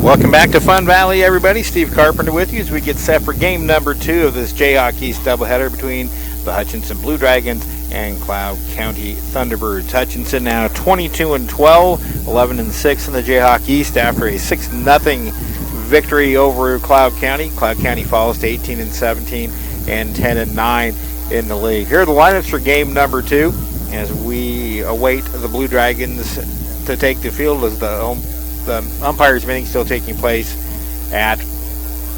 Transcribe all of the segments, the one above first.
Welcome back to Fun Valley, everybody. Steve Carpenter with you as we get set for game number 2 of this Jayhawk East doubleheader between the Hutchinson Blue Dragons and Cloud County Thunderbirds. Hutchinson now 22-12, 11-6 in the Jayhawk East after a 6-0 victory over Cloud County. Cloud County falls to 18-17 and 10-9 in the league. Here are the lineups for game number 2 as we await the Blue Dragons to take the field as the umpires meeting still taking place at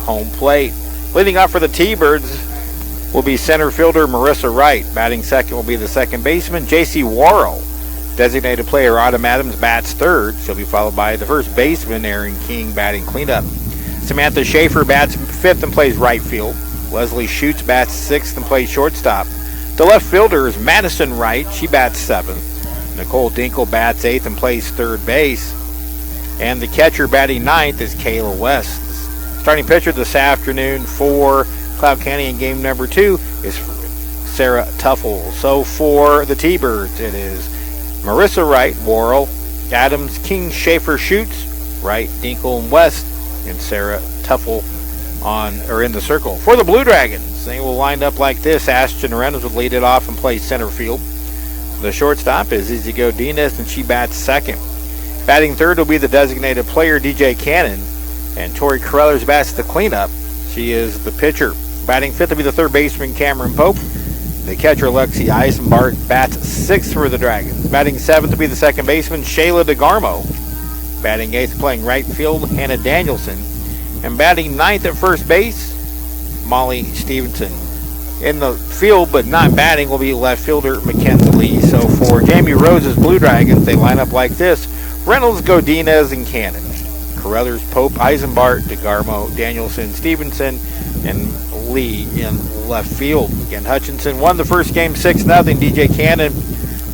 home plate. Leading off for the T-Birds will be center fielder Marissa Wright. Batting second will be the second baseman J.C. Worrell. Designated player Autumn Adams bats third. She'll be followed by the first baseman Aaron King batting cleanup. Samantha Schaefer bats fifth and plays right field. Leslie Schutz bats sixth and plays shortstop. The left fielder is Madison Wright. She bats seventh. Nicole Dinkle bats eighth and plays third base. And the catcher batting ninth is Kayla West. Starting pitcher this afternoon for Cloud County in game number 2 is Sarah Tuffle. So for the T-Birds, it is Marissa Wright, Worrell, Adams, King, Schaefer, Schutz, Wright, Dinkle, and West, and Sarah Tuffle in the circle. For the Blue Dragons, they will line up like this. Ashton Reynolds will lead it off and play center field. The shortstop is Izzy Godinez, and she bats second. Batting third will be the designated player, DJ Cannon, and Tori Carruthers bats the cleanup. She is the pitcher. Batting fifth will be the third baseman, Cameron Pope. The catcher, Lexi Eisenbart, bats sixth for the Dragons. Batting seventh will be the second baseman, Shayla DeGarmo. Batting eighth, playing right field, Hannah Danielson. And batting ninth at first base, Molly Stevenson. In the field, but not batting, will be left fielder, Mackenzie Lee. So for Jamie Rose's Blue Dragons, they line up like this. Reynolds, Godinez, and Cannon. Carruthers, Pope, Eisenbart, DeGarmo, Danielson, Stevenson, and Lee in left field. Again, Hutchinson won the first game 6-0. DJ Cannon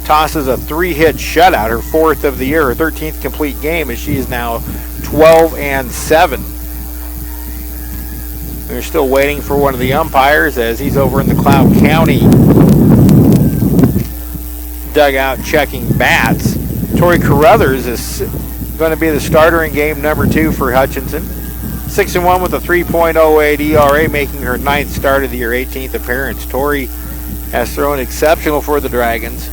tosses a 3-hit shutout, her 4th of the year, her 13th complete game, as she is now 12-7. We're still waiting for one of the umpires as he's over in the Cloud County dugout checking bats. Tori Carruthers is going to be the starter in game number 2 for Hutchinson. 6-1 with a 3.08 ERA, making her 9th start of the year, 18th appearance. Tori has thrown exceptional for the Dragons.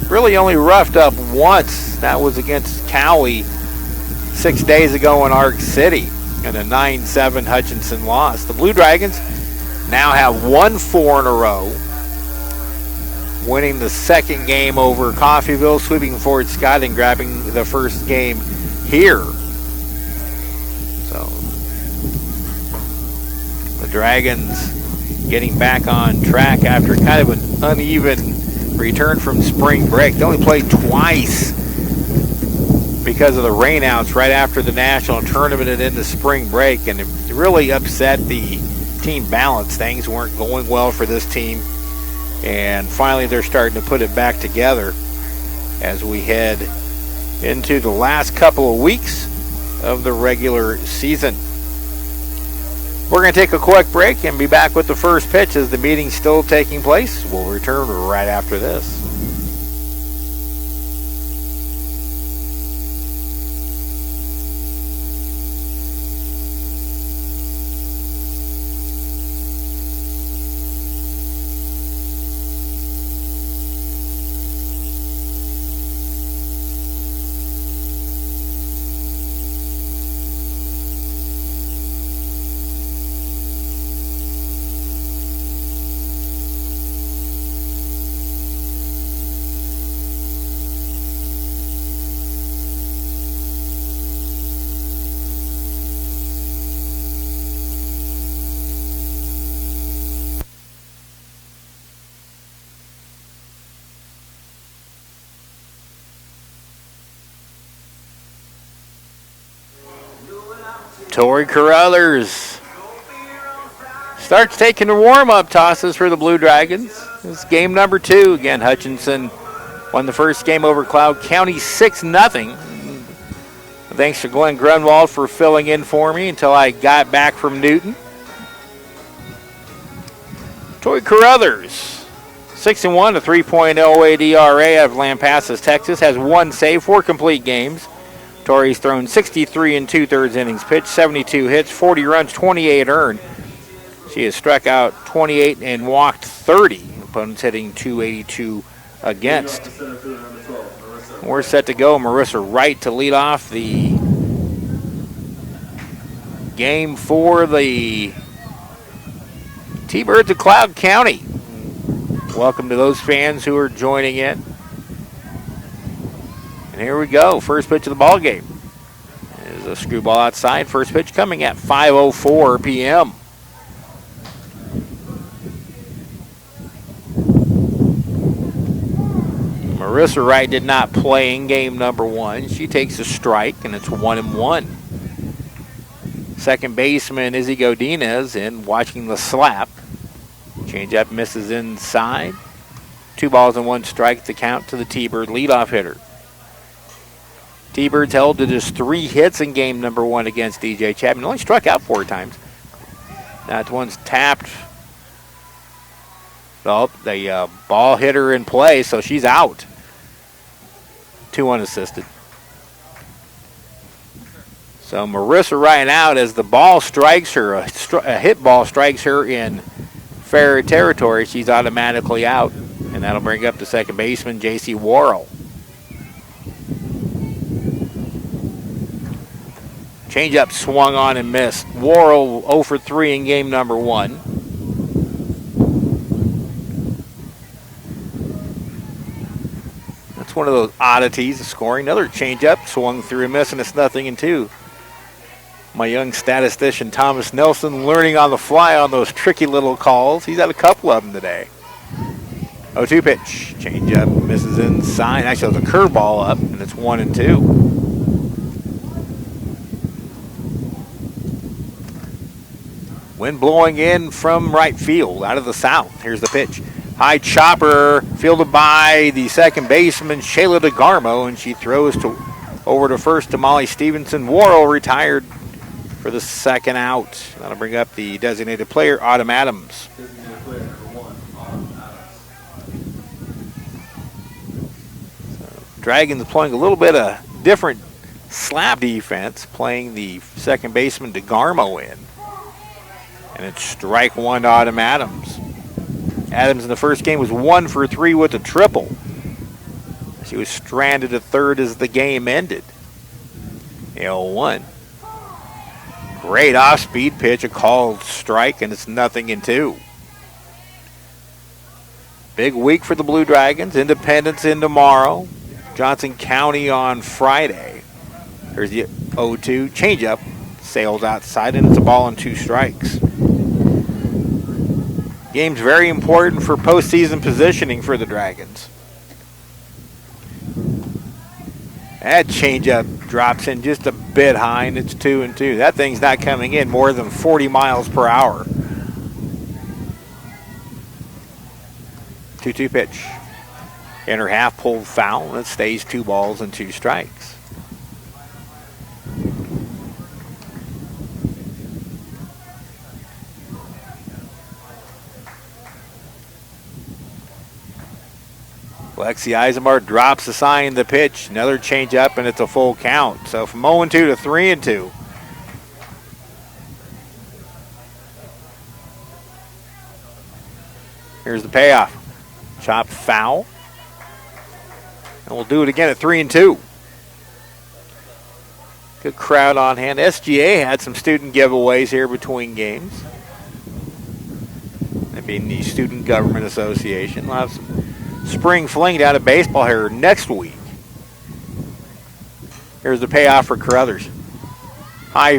Really only roughed up once. That was against Cowie 6 days ago in Arc City in a 9-7 Hutchinson loss. The Blue Dragons now have won 4 in a row, winning the second game over Coffeyville, sweeping Fort Scott, and grabbing the first game here. So the Dragons getting back on track after kind of an uneven return from spring break. They only played twice because of the rainouts right after the national tournament and into spring break, and it really upset the team balance. Things weren't going well for this team. And finally, they're starting to put it back together as we head into the last couple of weeks of the regular season. We're going to take a quick break and be back with the first pitch as the meeting's still taking place. We'll return right after this. Tori Carruthers starts taking the warm-up tosses for the Blue Dragons. This is game number 2. Again, Hutchinson won the first game over Cloud County 6-0. Thanks to Glenn Grunwald for filling in for me until I got back from Newton. Tori Carruthers, 6-1, a 3.08 ERA out of Lampasas, Texas, has 1 save, 4 complete games. Tori's thrown 63 and 2/3 innings pitched, 72 hits, 40 runs, 28 earned. She has struck out 28 and walked 30. Opponents hitting 282 against. We're set to go. Marissa Wright to lead off the game for the T-Birds of Cloud County. Welcome to those fans who are joining in. And here we go. First pitch of the ball game is a screwball outside. First pitch coming at 5:04 p.m. Marissa Wright did not play in game number 1. She takes a strike, and it's 1-1. Second baseman Izzy Godinez in watching the slap. Changeup misses inside. 2 balls and 1 strike to count to the T-Bird leadoff hitter. T-Birds held to just 3 hits in game number 1 against DJ Chapman. Only struck out 4 times. That one's tapped. Well, the ball hit her in play, so she's out. 2 unassisted. So Marissa Wright out as the ball strikes her. A hit ball strikes her in fair territory. She's automatically out, and that'll bring up the second baseman, J.C. Worrell. Changeup swung on and missed. Worrell 0 for 3 in game number 1. That's one of those oddities of scoring. Another changeup swung through and missed, and it's 0-2. My young statistician Thomas Nelson learning on the fly on those tricky little calls. He's had a couple of them today. 0-2 pitch. Changeup misses inside. Actually, it's a curveball up, and it's 1-2. Wind blowing in from right field, out of the south. Here's the pitch. High chopper, fielded by the second baseman, Shayla DeGarmo, and she throws over to first to Molly Stevenson. Worrell retired for the second out. That'll bring up the designated player, Autumn Adams. Dragons playing a little bit of different slap defense, playing the second baseman DeGarmo in. And it's strike 1 to Autumn Adams. Adams in the first game was 1 for 3 with a triple. She was stranded at third as the game ended. 0-1. Great off-speed pitch, a called strike, and it's 0-2. Big week for the Blue Dragons. Independence in tomorrow. Johnson County on Friday. Here's the 0-2 changeup. Sails outside, and it's a ball and 2 strikes. Game's very important for postseason positioning for the Dragons. That changeup drops in just a bit high, and it's 2-2. That thing's not coming in more than 40 miles per hour. 2-2 pitch. Inner half pulled foul, and it stays 2 balls and 2 strikes. Lexi Eisenbar drops aside the pitch. Another changeup, and it's a full count. So from 0-2 to 3-2. Here's the payoff. Chopped foul. And we'll do it again at 3-2. Good crowd on hand. SGA had some student giveaways here between games. That being the Student Government Association. We'll have some spring fling down at baseball here next week. Here's the payoff for Carruthers. High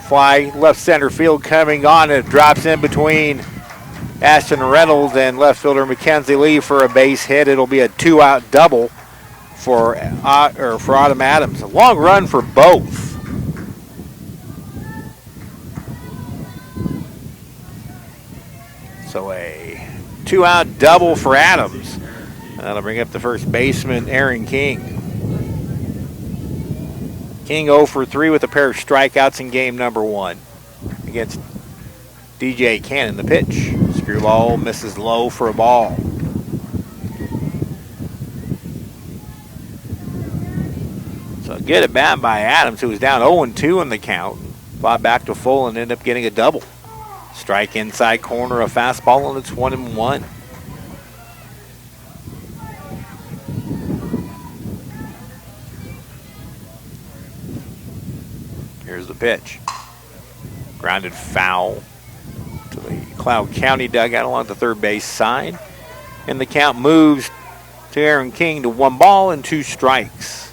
fly, left center field coming on, and it drops in between Ashton Reynolds and left fielder Mackenzie Lee for a base hit. It'll be a 2-out double for Autumn Adams. A long run for both. So a 2-out double for Adams. That'll bring up the first baseman, Aaron King. King 0 for 3 with a pair of strikeouts in game number 1 against DJ Cannon. The pitch. Screwball misses low for a ball. So Good at bat by Adams, who was down 0-2 in the count. Fought back to full and ended up getting a double. Strike inside corner, a fastball, and it's 1-1. Here's the pitch. Grounded foul to the Cloud County dugout along the third base side. And the count moves to Aaron King to 1 ball and 2 strikes.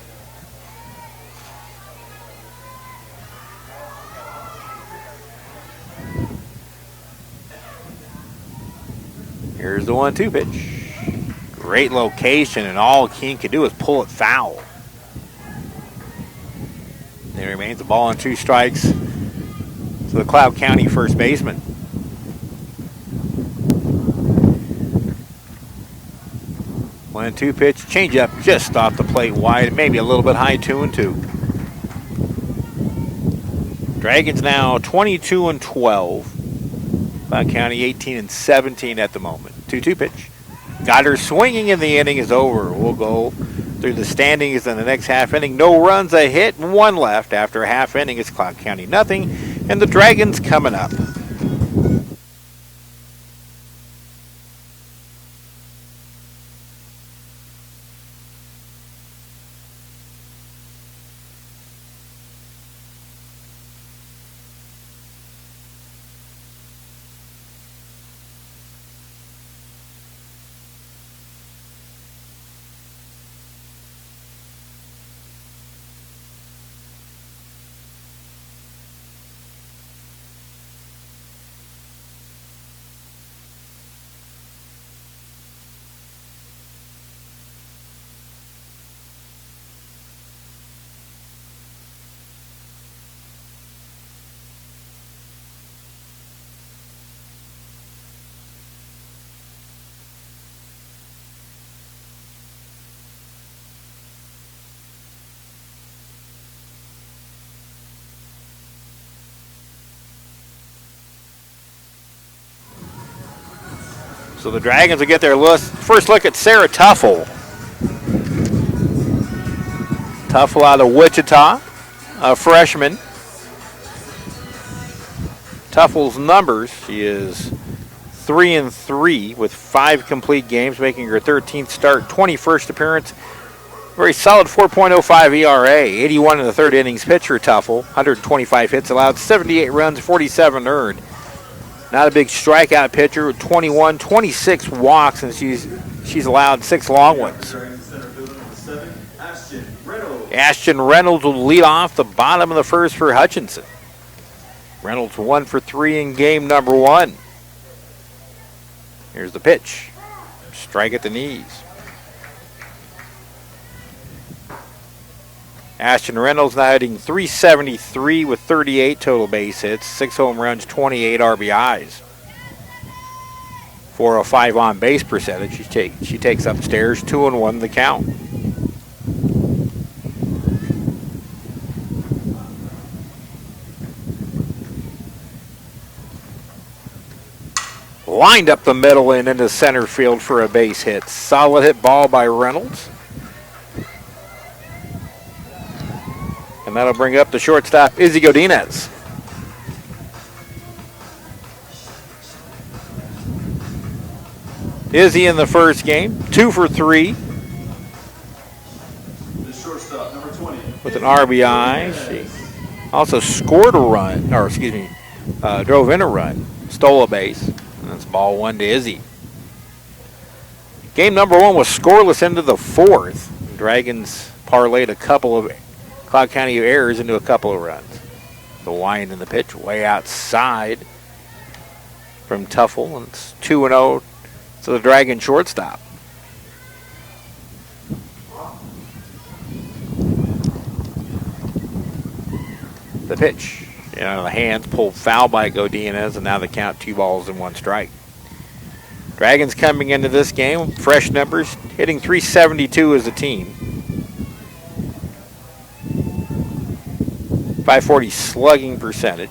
Here's the 1-2 pitch. Great location, and all King could do is pull it foul. There remains a ball and 2 strikes to the Cloud County first baseman. 1-2 pitch, changeup just off the plate wide, maybe a little bit high, 2-2. Dragons now 22-12. Cloud County 18-17 at the moment. 2-2 pitch. Got her swinging, and the inning is over. We'll go through the standings in the next half inning. No runs, a hit, 1 left. After a half inning, it's Cloud County nothing, and the Dragons coming up. So the Dragons will get their first look at Sarah Tuffle. Tuffle out of Wichita, a freshman. Tuffle's numbers, she is 3-3 with 5 complete games, making her 13th start, 21st appearance. Very solid 4.05 ERA, 81 in the third innings pitch for Tuffle, 125 hits allowed, 78 runs, 47 earned. Not a big strikeout pitcher with 26 walks, and she's allowed 6 long ones. Ashton Reynolds will lead off the bottom of the first for Hutchinson. Reynolds 1 for 3 in game number 1. Here's the pitch. Strike at the knees. Ashton Reynolds now hitting .373 with 38 total base hits, 6 home runs, 28 RBIs. 405 on base percentage. She takes upstairs, 2-1 the count. Lined up the middle and into center field for a base hit. Solid hit ball by Reynolds. And that'll bring up the shortstop, Izzy Godinez. Izzy in the first game, 2 for 3. The shortstop, number 20. With an RBI. She also scored a run, or excuse me, drove in a run, stole a base. And that's ball 1 to Izzy. Game number 1 was scoreless into the 4th. Dragons parlayed a couple of Cloud County errors into a couple of runs. The wind in the pitch way outside from Tuffle, and it's 2-0 to the Dragon shortstop. The pitch, the hands pulled foul by Godinez, and now the count 2 balls and 1 strike. Dragons coming into this game, fresh numbers, hitting .372 as a team. .540 slugging percentage.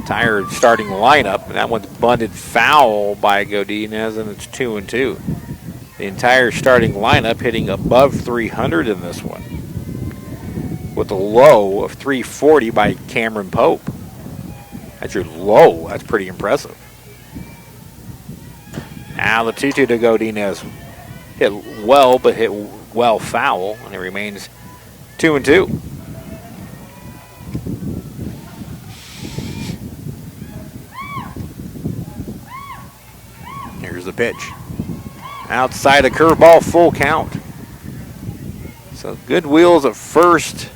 Tired starting lineup, and that one's bunted foul by Godinez, and it's 2-2. The entire starting lineup hitting above 300 in this one, with a low of 340 by Cameron Pope. That's your low. That's pretty impressive. Now the 2-2 to Godinez. Hit well, but hit well foul, and it remains 2-2. Here's the pitch. Outside a curveball, full count. So good wheels at first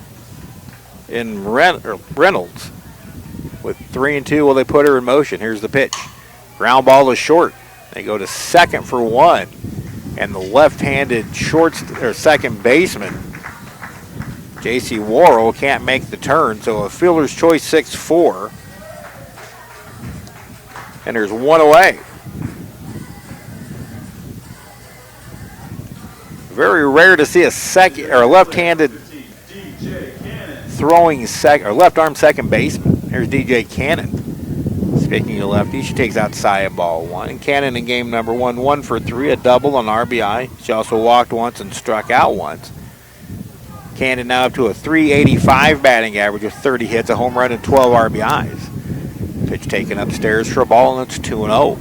in Reynolds. With 3-2, will they put her in motion? Here's the pitch. Ground ball is short. They go to second for one. And the left-handed second baseman, J.C. Worrell, can't make the turn. So a fielder's choice 6-4. And there's one away. Very rare to see a left-handed throwing left-arm second baseman. Here's DJ Cannon. Speaking of lefty, she takes outside ball one. And Cannon in game number 1 for 3, a double on RBI. She also walked once and struck out once. Cannon now up to a .385 batting average with 30 hits, a home run, and 12 RBIs. Pitch taken upstairs for a ball, and it's 2-0.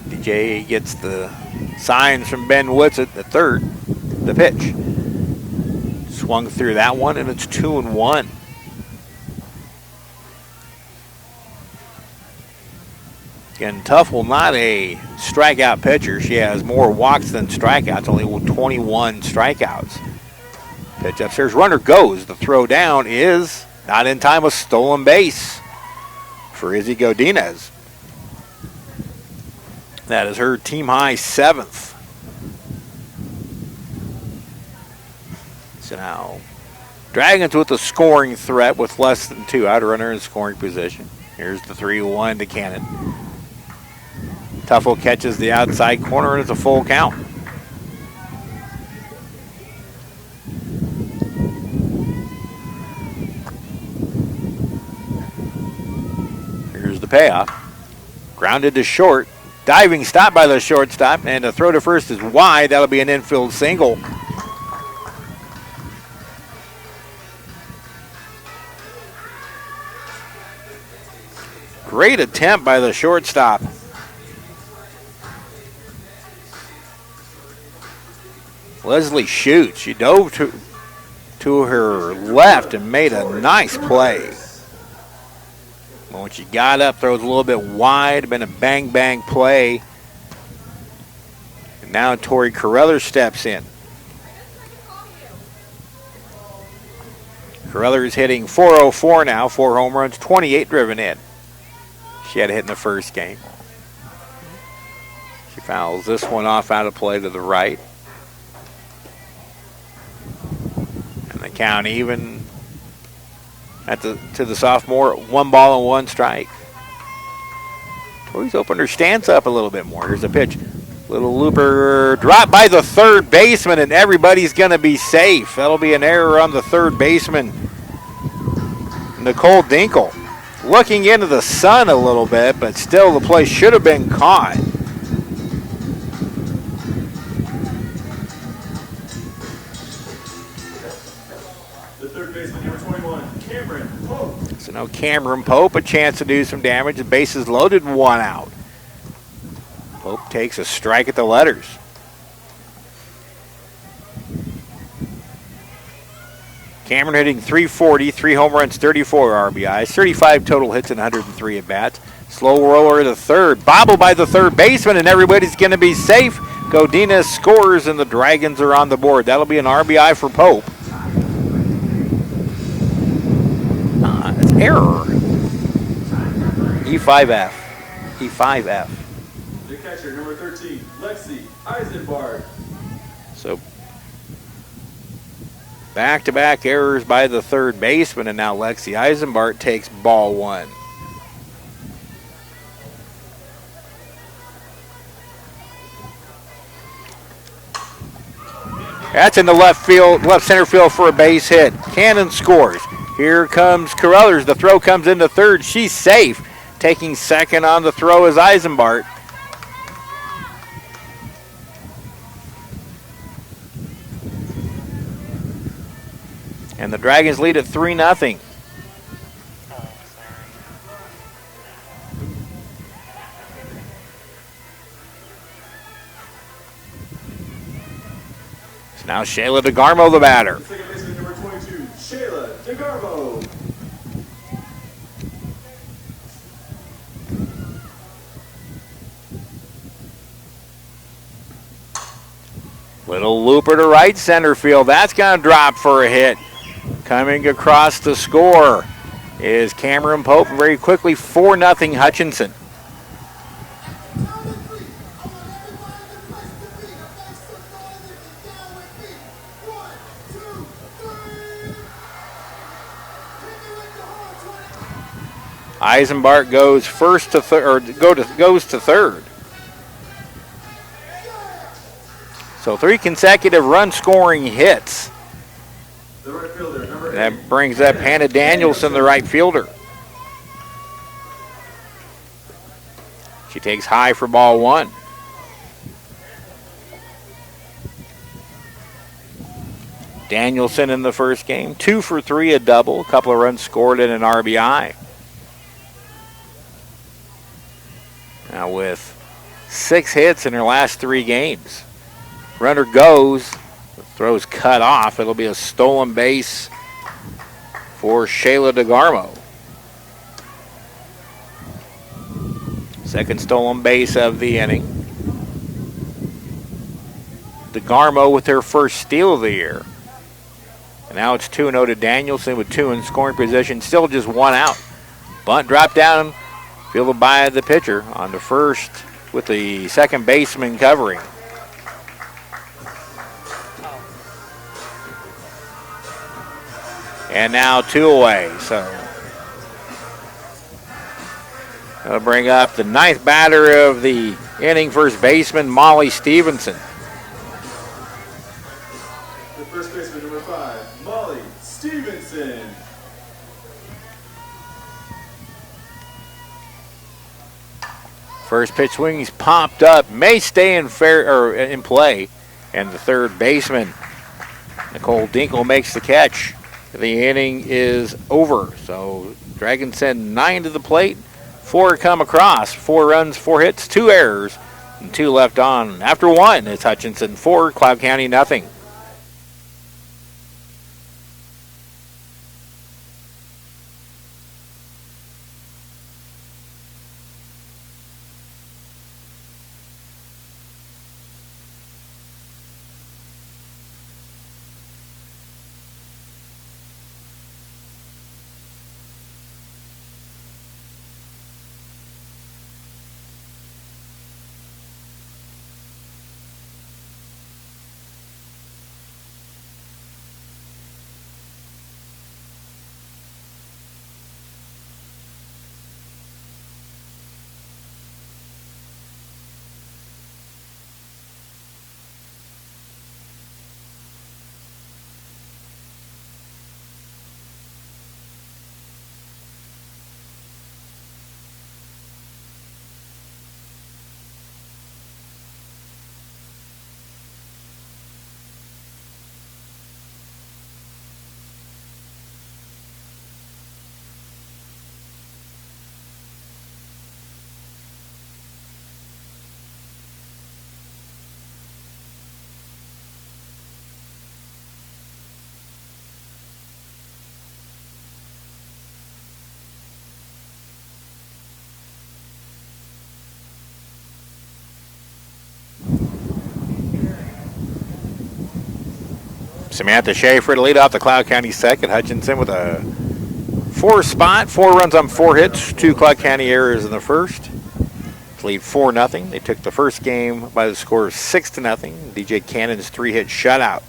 DJ gets the signs from Ben Witsit at third. The pitch. Swung through that one, and it's 2-1. Again, Tuffle, not a strikeout pitcher. She has more walks than strikeouts, only 21 strikeouts. Pitch upstairs, runner goes. The throw down is not in time, a stolen base for Izzy Godinez. That is her team high 7th. So now, Dragons with a scoring threat with less than 2 out, a runner in scoring position. Here's the 3-1 to Cannon. Tuffle catches the outside corner, and it's a full count. Here's the payoff. Grounded to short. Diving stop by the shortstop, and the throw to first is wide. That'll be an infield single. Great attempt by the shortstop. Leslie shoots. She dove to her left and made a nice play. When she got up, throws a little bit wide, been a bang-bang play. And now Tori Carruthers steps in. Carruthers hitting .404 now, 4 home runs, 28 driven in. She had a hit in the first game. She fouls this one off out of play to the right. And the count even to the sophomore, 1 ball and 1 strike. Tori's opened her stance up a little bit more. Here's a pitch. Little looper drop by the third baseman, and everybody's going to be safe. That'll be an error on the third baseman, Nicole Dinkle. Looking into the sun a little bit, but still the play should have been caught. The third baseman, number 21, Cameron Pope. So now Cameron Pope, a chance to do some damage. The bases loaded, 1 out. Pope takes a strike at the letters. Cameron hitting .340, 3 home runs, 34 RBIs, 35 total hits, and 103 at-bats. Slow roller to third. Bobble by the third baseman, and everybody's going to be safe. Godinez scores, and the Dragons are on the board. That'll be an RBI for Pope. It's error. E5F. E5F. The catcher, number 13, Lexi Eisenbart. So back-to-back errors by the third baseman, and now Lexi Eisenbart takes ball 1. That's in the left center field for a base hit. Cannon scores. Here comes Carruthers. The throw comes into third. She's safe. Taking second on the throw is Eisenbart. And the Dragons lead at 3-0. So now Shayla DeGarmo, the batter. Second baseman number 22, Shayla DeGarmo. Little looper to right center field. That's going to drop for a hit. Coming across to score is Cameron Pope. Very quickly, 4-0 Hutchinson. Eisenbart goes goes to third. So 3 consecutive run-scoring hits. The right fielder, number 8. That brings up Hannah Danielson, the right fielder. She takes high for ball 1. Danielson in the first game, 2 for 3, a double, a couple of runs scored and an RBI. Now with 6 hits in her last 3 games. Runner goes, the throw's cut off. It'll be a stolen base for Shayla DeGarmo. Second stolen base of the inning. DeGarmo with her first steal of the year. And now it's 2-0 to Danielson with 2 in scoring position. Still just 1 out. Bunt dropped down, fielded by the pitcher on the first with the second baseman covering. And now 2 away, so that'll bring up the 9th batter of the inning, first baseman Molly Stevenson. The first baseman, number 5, Molly Stevenson. First pitch swing, he's popped up, may stay in play, and the third baseman Nicole Dinkle makes the catch. The inning is over. So Dragons send 9 to the plate, 4 come across, 4 runs, 4 hits, 2 errors, and 2 left on. After 1, it's Hutchinson 4, Cloud County nothing. Samantha Schaefer to lead off the Cloud County second. Hutchinson with a 4 spot, 4 runs on 4 hits, 2 Cloud County errors in the first. To lead 4-0. They took the first game by the score of 6-0. DJ Cannon's 3-hit shutout.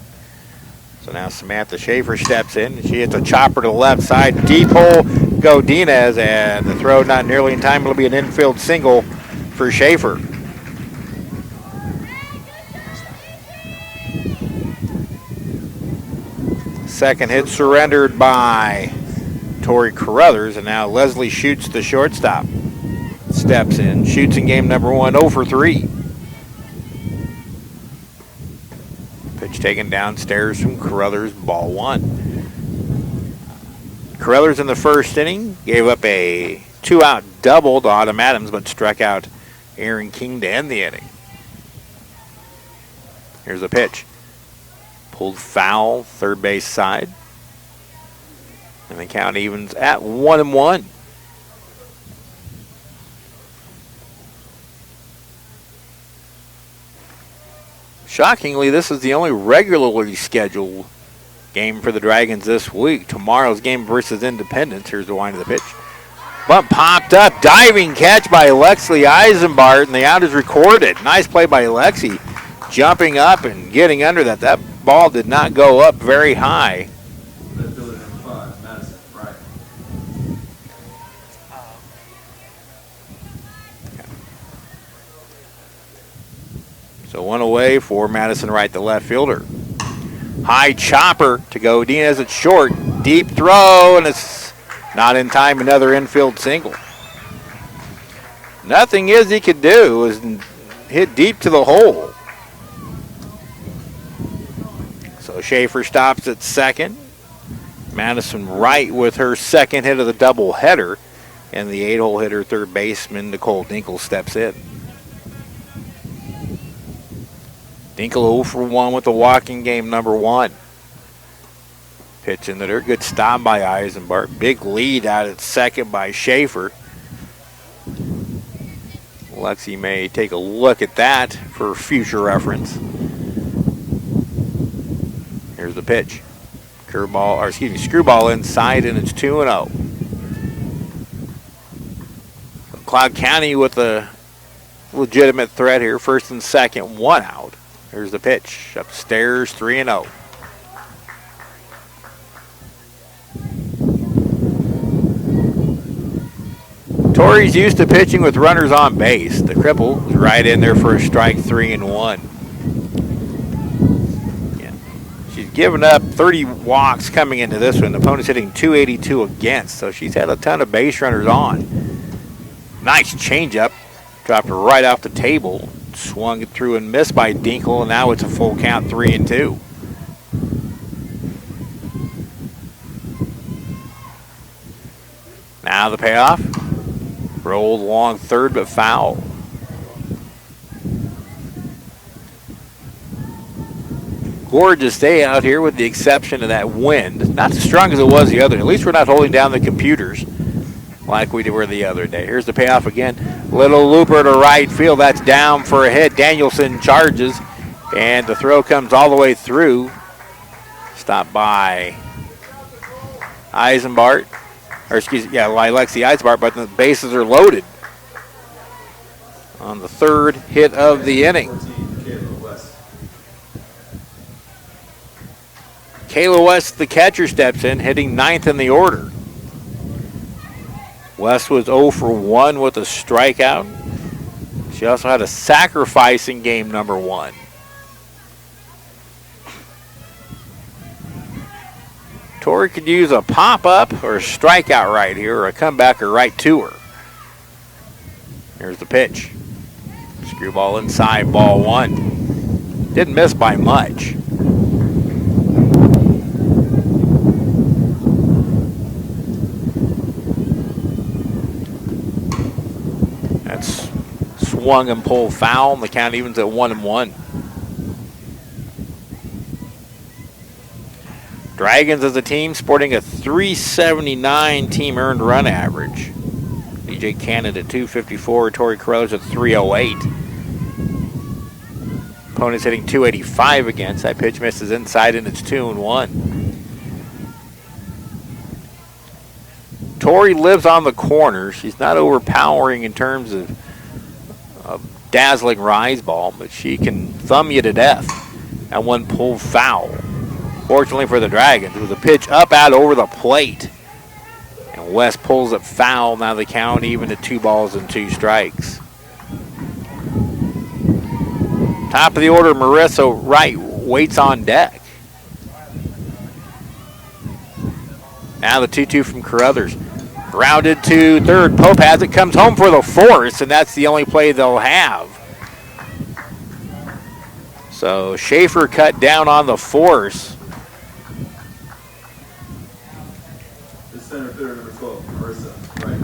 So now Samantha Schaefer steps in. She hits a chopper to the left side. Deep hole, Godinez, and the throw not nearly in time. It'll be an infield single for Schaefer. Second hit surrendered by Tori Carruthers, and now Leslie Schutz, the shortstop, steps in. Schutz in game number 1, 0 for 3. Pitch taken downstairs from Carruthers, ball 1. Carruthers in the first inning gave up a 2-out double to Autumn Adams, but struck out Aaron King to end the inning. Here's a pitch. Pulled foul, third base side. And the count evens at 1-1. Shockingly, this is the only regularly scheduled game for the Dragons this week. Tomorrow's game versus Independence. Here's the wind of the pitch. Bunt popped up. Diving catch by Alexi Eisenbart, and the out is recorded. Nice play by Alexi, jumping up and getting under that. That ball did not go up very high. So one away for Madison Wright, the left fielder. High chopper to Godinez at short. Deep throw, and it's not in time. Another infield single. Nothing Izzy could do was hit deep to the hole. So Schaefer stops at second. Madison Wright with her second hit of the doubleheader. And the 8-hole hitter, third baseman Nicole Dinkle, steps in. Dinkle 0 for 1 with the walk in game number 1. Pitch in the dirt. Good stop by Eisenbart. Big lead out at second by Schaefer. Lexi may take a look at that for future reference. Here's the pitch. Screwball inside, and it's 2-0. Cloud County with a legitimate threat here. First and second, 1 out. Here's the pitch. Upstairs, 3-0. Tori's used to pitching with runners on base. The cripple is right in there for a strike, 3-1. Yeah. She's given up 30 walks coming into this one. The opponent's hitting 282 against, so she's had a ton of base runners on. Nice changeup. Dropped her right off the table. Swung it through and missed by Dinkle, and now it's a full count, 3-2. Now the payoff. Rolled along third, but foul. Gorgeous day out here with the exception of that wind. Not as strong as it was the other day. At least we're not holding down the computers like we were the other day. Here's the payoff again. Little looper to right field. That's down for a hit. Danielson charges, and the throw comes all the way through. Stopped by Eisenbart. Alexi Eisenbart, but the bases are loaded on the third hit of the inning. Kayla West, the catcher, steps in, hitting ninth in the order. West was 0 for 1 with a strikeout. She also had a sacrifice in game number 1. Tori could use a pop-up or a strikeout right here, or a comebacker right to her. Here's the pitch. Screwball inside, ball 1. Didn't miss by much. That's swung and pulled foul, and the count evens at 1-1. Dragons as a team sporting a 379 team earned run average. DJ Cannon at 254, Tori Carruthers at 308. Opponent's hitting 285 against. That pitch misses inside, and it's 2-1. Tori lives on the corner. She's not overpowering in terms of a dazzling rise ball, but she can thumb you to death. That one pulled foul. Fortunately for the Dragons, it was a pitch up out over the plate. And West pulls it foul. Now the count even at 2 balls and 2 strikes. Top of the order, Marissa Wright waits on deck. Now the 2-2 from Carruthers. Grounded to third. Pope has it, comes home for the force, and that's the only play they'll have. So Schaefer cut down on the force. The center fielder, number 12, Marissa, right.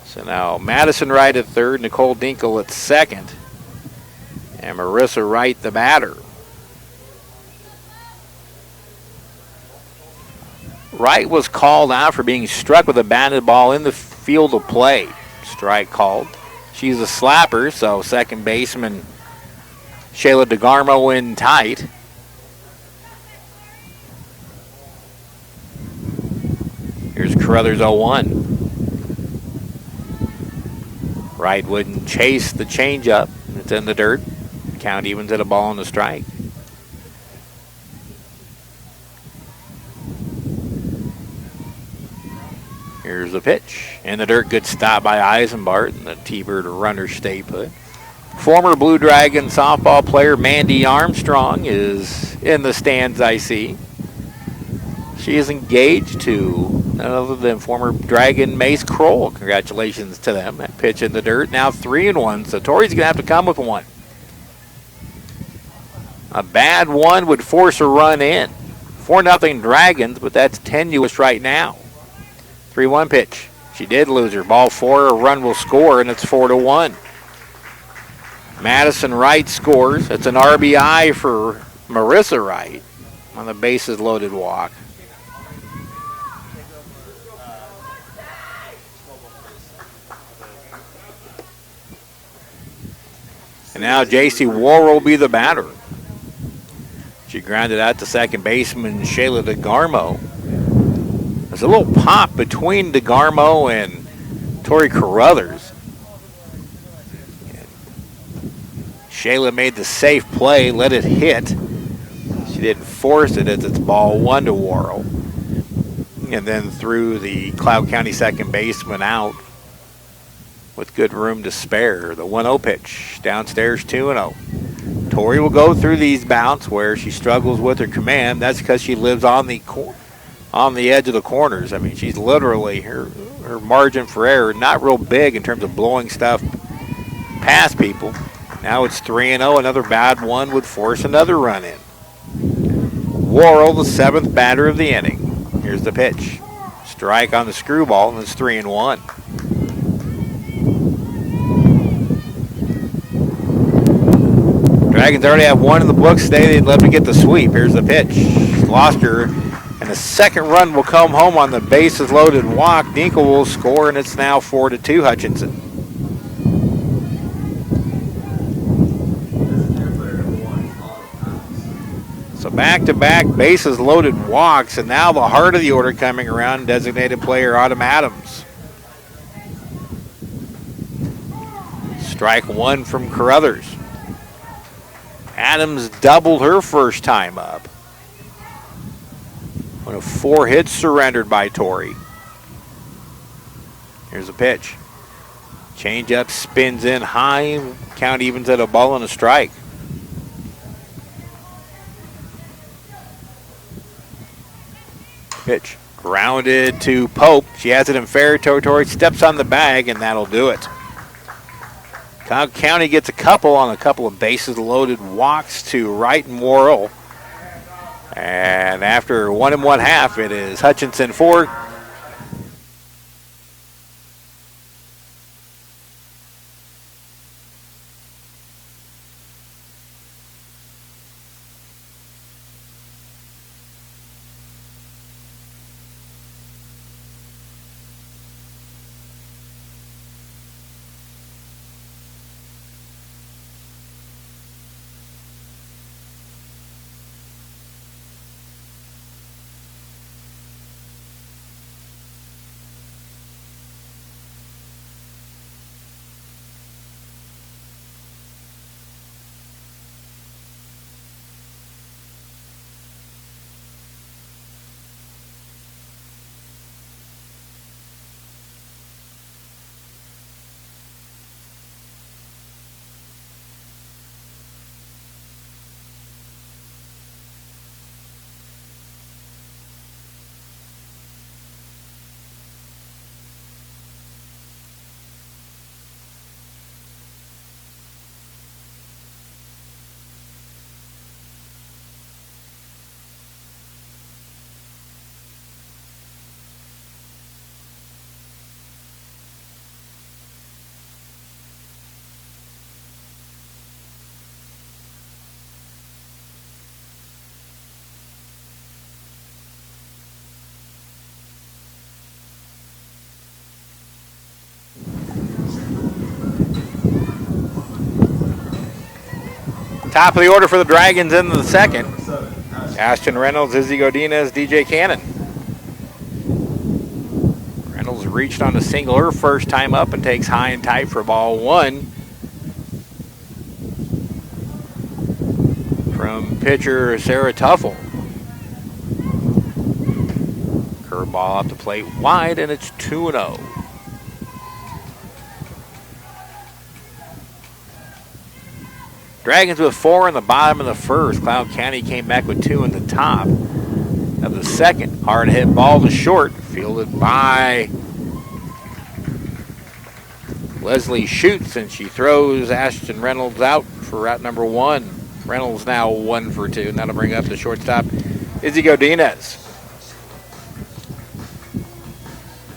So now Madison Wright at third, Nicole Dinkle at second, and Marissa Wright the batter. Wright was called out for being struck with a batted ball in the field of play. Strike called. She's a slapper, so second baseman Shayla DeGarmo in tight. Here's Carruthers 0-1. Wright wouldn't chase the changeup. It's in the dirt. Count evens at a ball and a strike. Here's the pitch. In the dirt, good stop by Eisenbart, and the T-Bird runner stay put. Former Blue Dragon softball player Mandy Armstrong is in the stands, I see. She is engaged to none other than former Dragon Mace Kroll. Congratulations to them. That pitch in the dirt, now 3-1, so Tori's going to have to come with one. A bad one would force a run in. 4-0 Dragons, but that's tenuous right now. 3-1 pitch. She did lose her. Ball four, a run will score, and it's 4-1. Madison Wright scores. It's an RBI for Marissa Wright on the bases loaded walk. And now J.C. Warren will be the batter. She grounded out to second baseman Shayla DeGarmo. There's a little pop between DeGarmo and Tori Carruthers. And Shayla made the safe play, let it hit. She didn't force it as it's ball one to Worrell. And then threw the Cloud County second baseman out with good room to spare. The 1-0 pitch, downstairs 2-0. Tori will go through these bouts where she struggles with her command. That's because she lives on the edge of the corners. I mean, she's literally, her margin for error, not real big in terms of blowing stuff past people. Now it's 3-0. Another bad one would force another run in. Worrell, the seventh batter of the inning. Here's the pitch. Strike on the screwball, and it's 3-1. Dragons already have one in the books today. They'd love to get the sweep. Here's the pitch. Lost her. And the second run will come home on the bases loaded walk. Dinkle will score, and it's now 4-2 Hutchinson. So back-to-back bases loaded walks, and now the heart of the order coming around, designated player Autumn Adams. Strike one from Carruthers. Adams doubled her first time up. One of 4 hits surrendered by Tori. Here's a pitch. Changeup spins in high. Count evens at a ball and a strike. Pitch. Grounded to Pope. She has it in fair territory. Steps on the bag, and that'll do it. Cloud County gets a couple on a couple of bases loaded walks to Wright and Worrell. And after 1 1/2, it is Hutchinson 4, Top of the order for the Dragons in the second. Number 7, Ashton Reynolds, Izzy Godinez, DJ Cannon. Reynolds reached on a single her first time up and takes high and tight for ball 1. From pitcher Sarah Tuffle. Curveball off the plate wide, and it's 2-0. Dragons with 4 in the bottom of the first. Cloud County came back with 2 in the top of the second. Hard hit ball to short, fielded by Leslie Schutz, and she throws Ashton Reynolds out for route number 1. Reynolds now 1 for 2, and that'll bring up the shortstop, Izzy Godinez.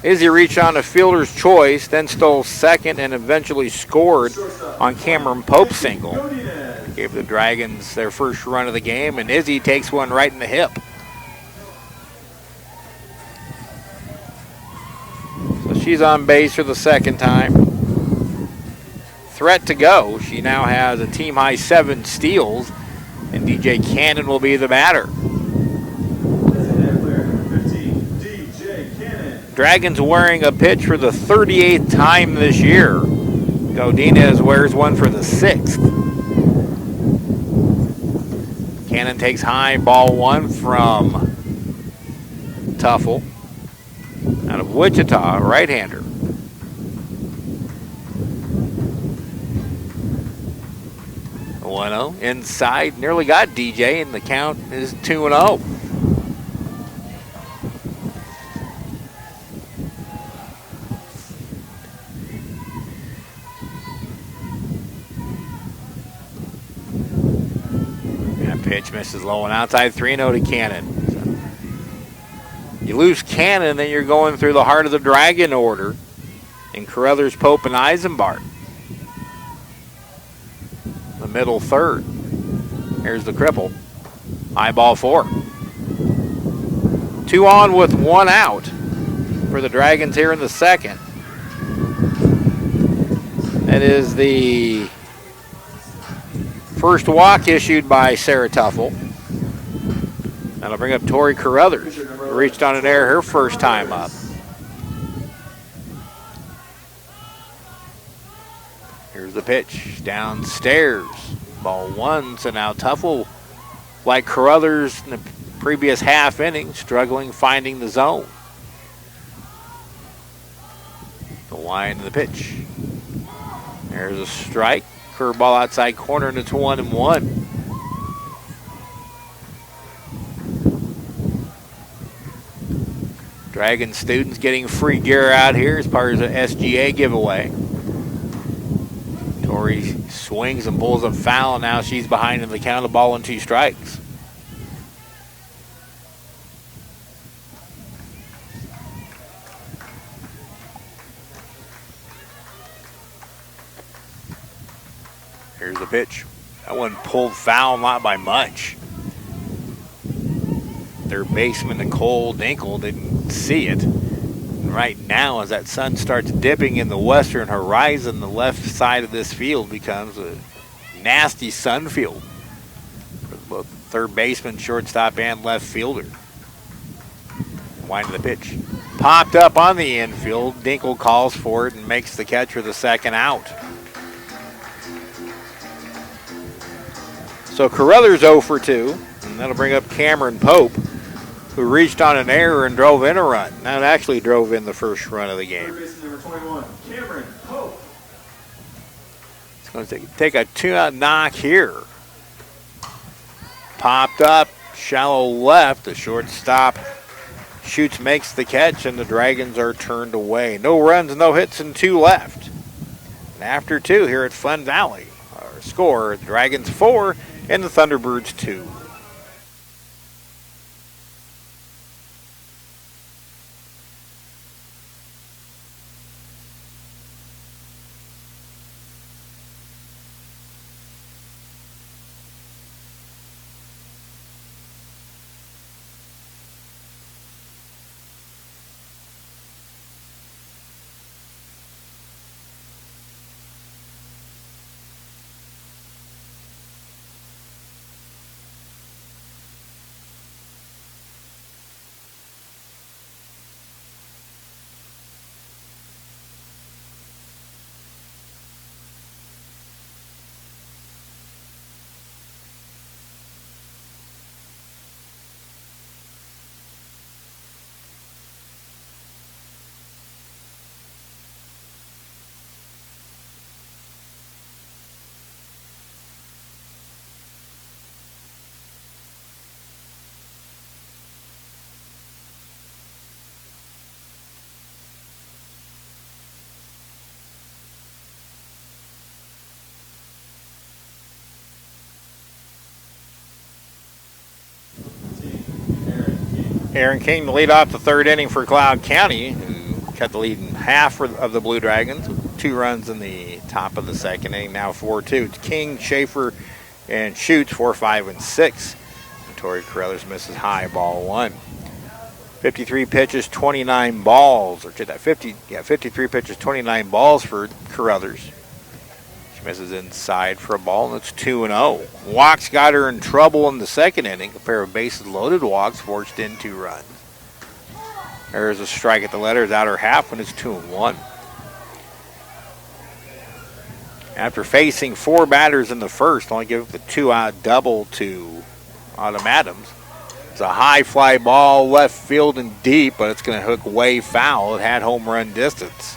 Izzy reached on a fielder's choice, then stole second and eventually scored on Cameron Pope's single. Gave the Dragons their first run of the game, and Izzy takes one right in the hip. So she's on base for the second time. Threat to go. She now has a team-high 7 steals, and DJ Cannon will be the batter. Dragons wearing a pitch for the 38th time this year. Godinez wears one for the 6th. Cannon takes high, ball 1 from Tuffle. Out of Wichita, right-hander. A 1-0 inside, nearly got DJ, and the count is 2-0. Pitch misses low and outside, 3-0 to Cannon. So you lose Cannon, then you're going through the heart of the Dragon order in Carruthers, Pope, and Eisenbart. The middle third. Here's the cripple. High ball 4. 2 on with 1 out for the Dragons here in the second. That is the first walk issued by Sarah Tuffle. That'll bring up Tori Carruthers, who reached on an error her first time up. Here's the pitch downstairs. Ball 1, so now Tuffle, like Carruthers in the previous half inning, struggling finding the zone. The line of the pitch. There's a strike. Curveball outside corner, and it's 1-1. Dragon students getting free gear out here as part of the SGA giveaway. Tori swings and pulls a foul. Now she's behind in the count, a ball and 2 strikes. Here's the pitch. That one pulled foul, not by much. Their baseman, Nicole Dinkle, didn't see it. And right now, as that sun starts dipping in the western horizon, the left side of this field becomes a nasty sun field for both third baseman, shortstop, and left fielder. Winding the pitch. Popped up on the infield. Dinkle calls for it and makes the catch for the second out. So Carruthers 0 for 2, and that'll bring up Cameron Pope, who reached on an error and drove in a run. Now it actually drove in the first run of the game. Number 21, Cameron Pope. It's going to take a 2-out knock here. Popped up, shallow left. The shortstop shoots, makes the catch, and the Dragons are turned away. No runs, no hits, and 2 left. And after 2 here at Fun Valley, our score, the Dragons 4 and the Thunderbirds 2. Aaron King to lead off the third inning for Cloud County, who cut the lead in half of the Blue Dragons with 2 runs in the top of the second inning. Now 4-2. It's King, Schaefer, and Schutz 4, 5, and 6. And Tori Carruthers misses high, ball 1. 53 pitches, 29 balls, or 53 pitches, 29 balls for Carruthers. She misses inside for a ball, and it's 2-0. Walks got her in trouble in the second inning. A pair of bases loaded walks forced in 2 runs. There's a strike at the letters, out her half when it's 2-1. After facing 4 batters in the first, only give up the 2-out double to Autumn Adams. It's a high fly ball, left field and deep, but it's going to hook way foul. It had home run distance.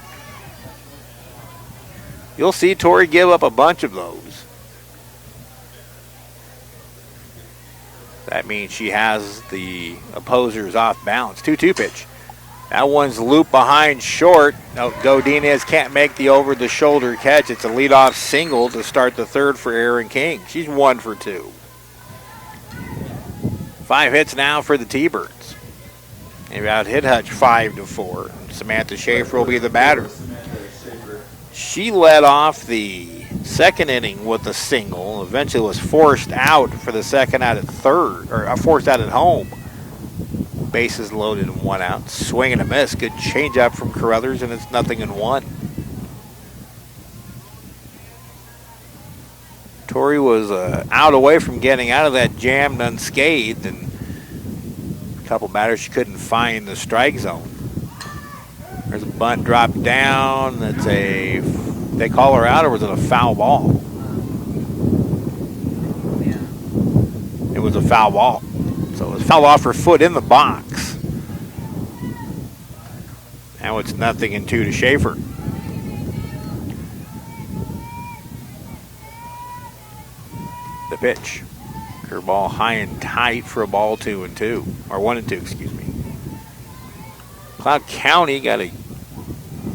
You'll see Tori give up a bunch of those. That means she has the opposers off balance. 2-2 pitch. That one's looped behind short. No, Godinez can't make the over-the-shoulder catch. It's a leadoff single to start the third for Aaron King. She's 1 for 2. 5 hits now for the T-Birds. They've out-hit Hutch 5-4. Samantha Schaefer will be the batter. She led off the second inning with a single. Eventually was forced out for the second out at third, or forced out at home. Bases loaded and 1 out. Swing and a miss. Good changeup from Carruthers, and it's 0-1. Tori was out away from getting out of that jam unscathed, and a couple batters she couldn't find the strike zone. There's a bunt dropped down. That's they call her out, or was it a foul ball? It was a foul ball. So it fell off her foot in the box. Now it's 0-2 to Schaefer. The pitch. Curveball high and tight for a ball 2-2. Or 1-2, excuse me. Cloud County got a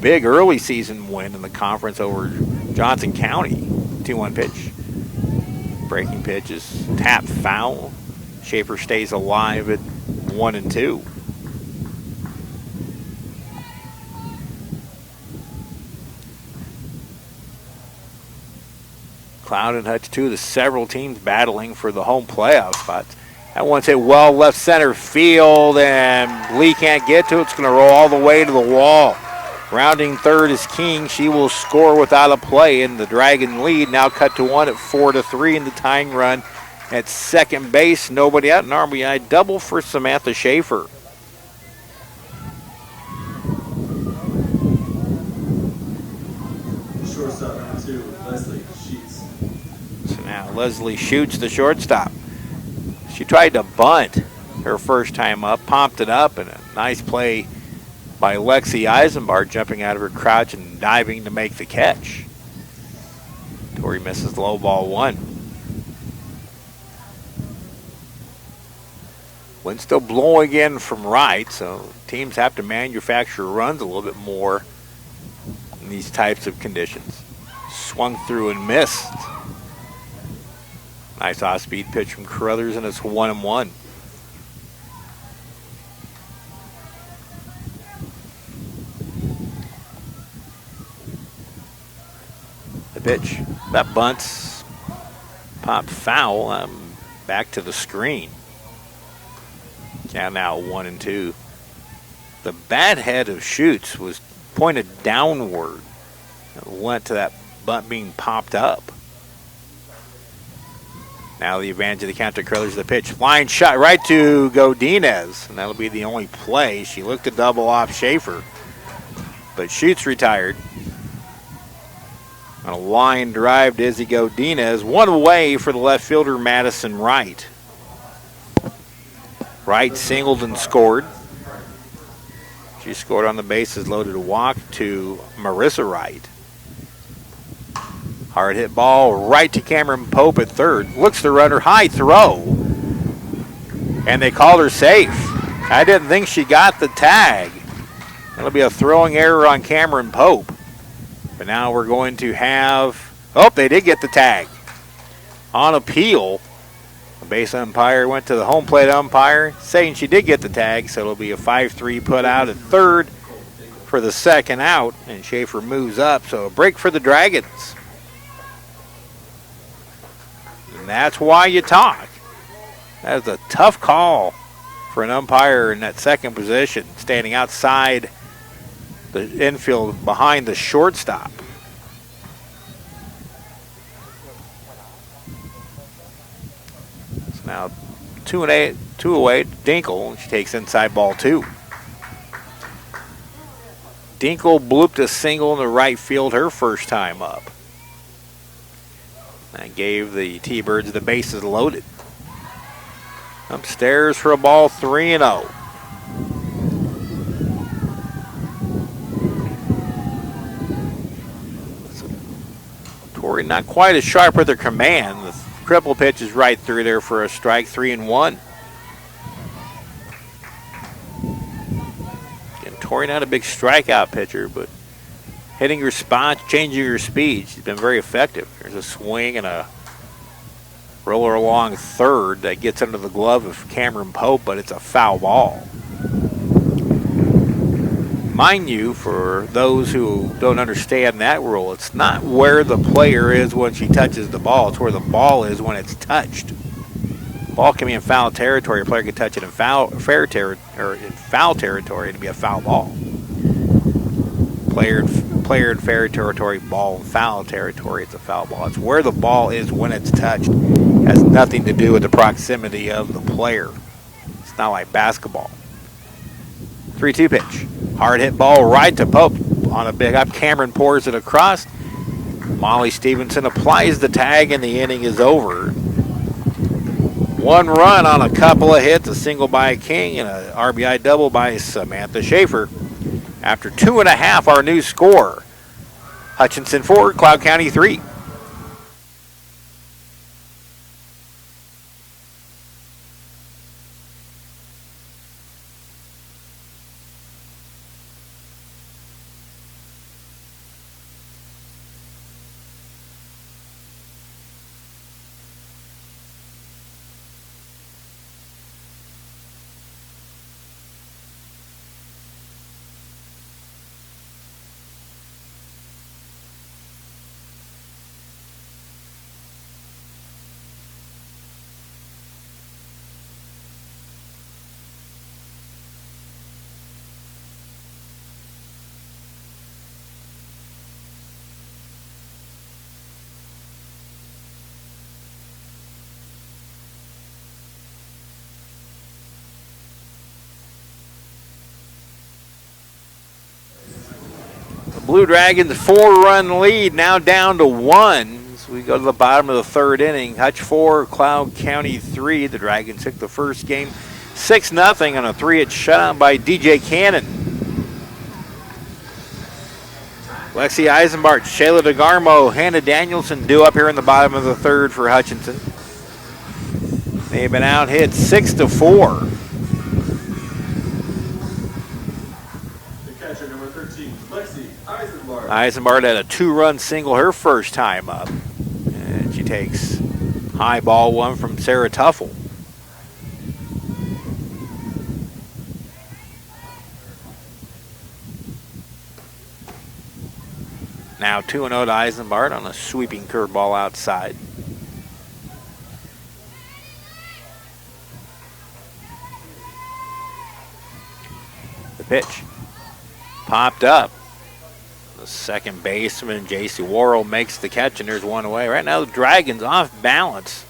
big early season win in the conference over Johnson County. 2-1 pitch. Breaking pitch is tap foul. Schaefer stays alive at 1-2. Cloud and Hutch, 2 of the several teams battling for the home playoff spots. That one's hit well left center field, and Lee can't get to it. It's going to roll all the way to the wall. Rounding third is King. She will score without a play, and the Dragon lead now cut to 1 at 4-3 in the tying run. At second base, nobody out. An RBI double for Samantha Schaefer. Shortstop number 2, Leslie Sheets. So now Leslie Schutz, the shortstop. She tried to bunt her first time up, popped it up, and a nice play by Lexi Eisenbart jumping out of her crouch and diving to make the catch. Tori misses low, ball 1. Wind still blowing in from right, so teams have to manufacture runs a little bit more in these types of conditions. Swung through and missed. Nice off-speed pitch from Carruthers, and it's 1-1. The pitch. That bunt's popped foul. Back to the screen. Now 1-2. The bat head of Schutz was pointed downward. It went to that bunt being popped up. Now the advantage of the count to Carruthers. The pitch. Flying shot right to Godinez. And that'll be the only play. She looked to double off Schaefer. But Schutz retired. On a line drive to Izzy Godinez. 1 away for the left fielder, Madison Wright. Wright singled and scored. She scored on the bases loaded, a walk to Marissa Wright. Hard hit ball right to Cameron Pope at third. Looks the runner, high throw. And they called her safe. I didn't think she got the tag. That'll be a throwing error on Cameron Pope. But now we're going to have, they did get the tag. On appeal, The base umpire went to the home plate umpire, saying she did get the tag, so it'll be a 5-3 put out at third for the second out, and Schaefer moves up, so a break for the Dragons. And that's why you talk. That is a tough call for an umpire in that second position, standing outside the infield behind the shortstop. It's now 2 away. Dinkle, she takes inside ball 2. Dinkle blooped a single in the right field her first time up. That gave the T-Birds the bases loaded. Upstairs for a ball 3-0. Torrey not quite as sharp with her command. The triple pitch is right through there for a strike, 3-1. Again, Torrey not a big strikeout pitcher, but hitting her spots, changing her speed, she's been very effective. There's a swing and a roller along third that gets under the glove of Cameron Pope, but it's a foul ball. Mind you, for those who don't understand that rule, it's not where the player is when she touches the ball, it's where the ball is when it's touched. Ball can be in foul territory, a player can touch it in fair territory and be a foul ball. Player in fair territory, ball in foul territory, it's a foul ball. It's where the ball is when it's touched. It has nothing to do with the proximity of the player. It's not like basketball. 3-2 pitch. Hard hit ball right to Pope on a big up. Cameron pours it across. Molly Stevenson applies the tag and the inning is over. 1 run on a couple of hits, a single by King and an RBI double by Samantha Schaefer. After 2.5, our new score. Hutchinson 4, Cloud County 3. Blue Dragons 4-run lead, now down to 1. So we go to the bottom of the third inning. Hutch 4, Cloud County 3. The Dragons took the first game 6-0 on a 3-hit shutout by DJ Cannon. Lexi Eisenbart, Shayla DeGarmo, Hannah Danielson due up here in the bottom of the third for Hutchinson. They've been out hit 6-4. Eisenbart had a 2-run single her first time up. And she takes high ball 1 from Sarah Tuffle. Now 2-0 to Eisenbart on a sweeping curveball outside. The pitch popped up. The second baseman, J.C. Worrell, makes the catch, and there's 1 away. Right now, the Dragons off balance,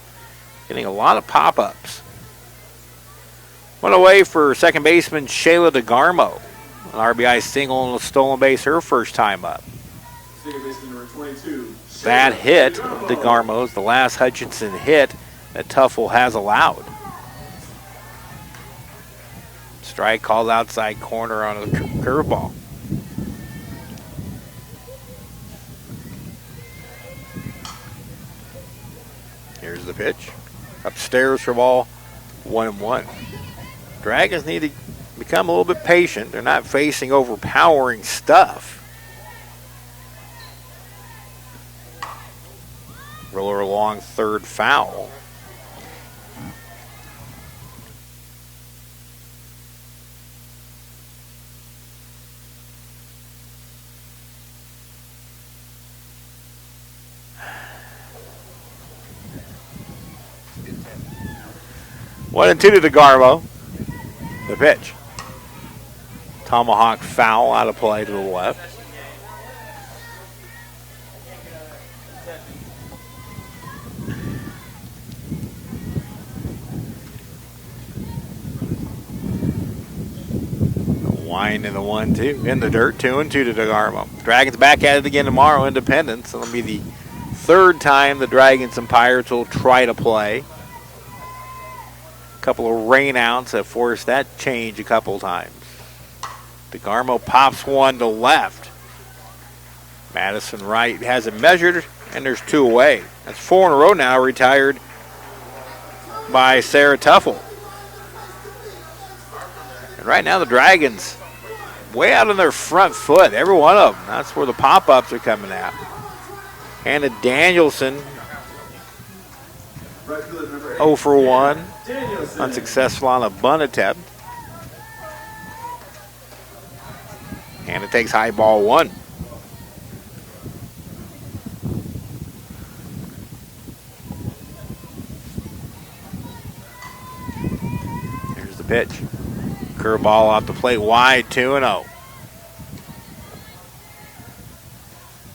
getting a lot of pop-ups. 1 away for second baseman Shayla DeGarmo. An RBI single and a stolen base her first time up. Second baseman number 22. That hit, DeGarmo's the last Hutchinson hit that Tuffle has allowed. Strike called outside corner on a curveball. Here's the pitch. Upstairs for ball 1-1. Dragons need to become a little bit patient. They're not facing overpowering stuff. Roller along third, foul. 1-2 to DeGarmo. The pitch. Tomahawk foul out of play to the left. Wind in the 1-2. In the dirt, 2-2 to DeGarmo. Dragons back at it again tomorrow, Independence. It'll be the third time the Dragons and Pirates will try to play. A couple of rainouts have forced that change a couple times. DeGarmo pops one to left. Madison Wright has it measured, and there's 2 away. That's 4 in a row now retired by Sarah Tuffle. And right now the Dragons way out on their front foot, every one of them. That's where the pop-ups are coming out. Hannah Danielson, 0 for 1. Unsuccessful on a bunt attempt. And it takes high ball 1. Here's the pitch. Curveball off the plate wide, 2-0.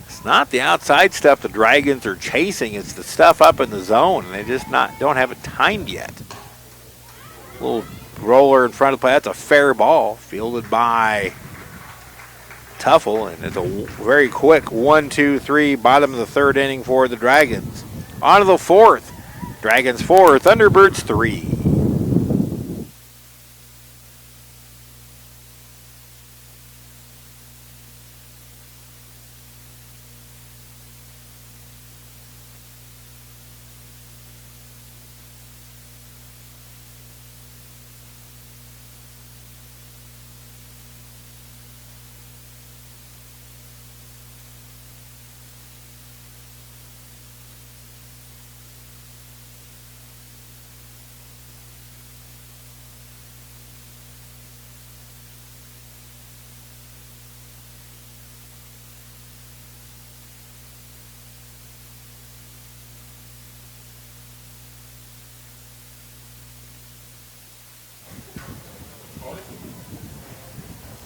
It's not the outside stuff the Dragons are chasing. It's the stuff up in the zone. And they just don't have it timed yet. Little roller in front of the plate. That's a fair ball. Fielded by Tuffle. And it's a very quick 1-2-3 bottom of the third inning for the Dragons. On to the fourth. Dragons 4, Thunderbirds 3.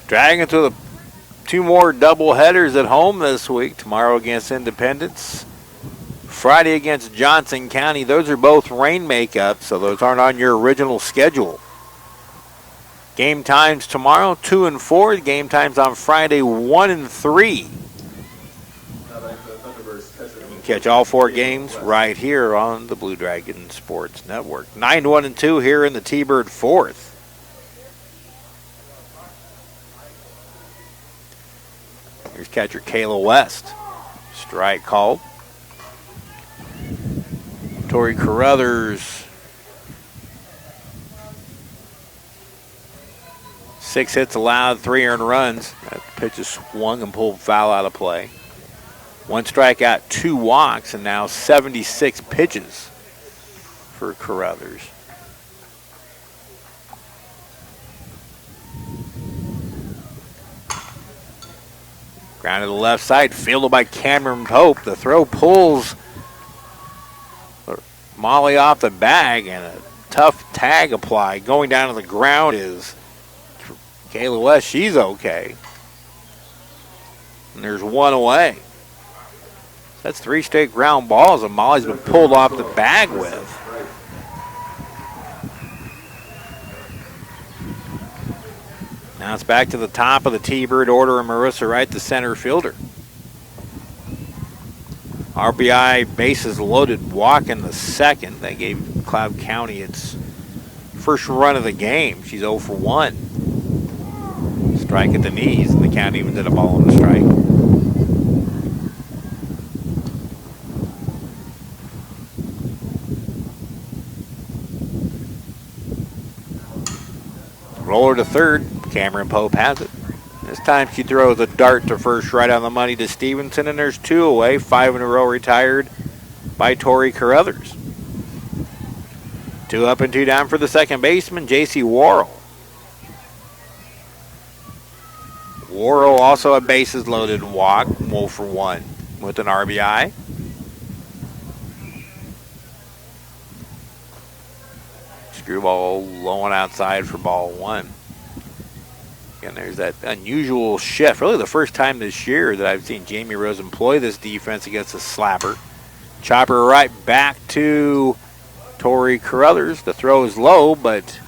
Dragons with 2 more double headers at home this week. Tomorrow against Independence. Friday against Johnson County. Those are both rain makeups, so those aren't on your original schedule. Game times tomorrow, 2 and 4. Game times on Friday, 1 and 3. You can catch all 4 games right here on the Blue Dragon Sports Network. 9-1-2 here in the T-Bird 4th. Here's catcher Kayla West. Strike called. Tori Carruthers. 6 hits allowed, 3 earned runs. That pitch is swung and pulled foul out of play. 1 strikeout, 2 walks, and now 76 pitches for Carruthers. Ground to the left side, fielded by Cameron Pope. The throw pulls Molly off the bag, and a tough tag applied. Going down to the ground is Kayla West. She's okay. And there's 1 away. That's 3 straight ground balls, and Molly's been pulled off the bag with. Now it's back to the top of the T-Bird order, and Marissa Wright, the center fielder. RBI bases loaded walk in the second. That gave Cloud County its first run of the game. She's 0 for 1. Strike at the knees, and the count even did a ball on the strike. Roller to third. Cameron Pope has it. This time she throws a dart to first right on the money to Stevenson, and there's 2 away. 5 in a row retired by Tori Carruthers. 2 up and 2 down for the second baseman, J.C. Worrell. Worrell also a bases loaded walk, 0 for 1 with an RBI. Screwball low and outside for ball one. And there's that unusual shift. Really the first time this year that I've seen Jamie Rose employ this defense against a slapper. Chopper right back to Tori Carruthers. The throw is low, but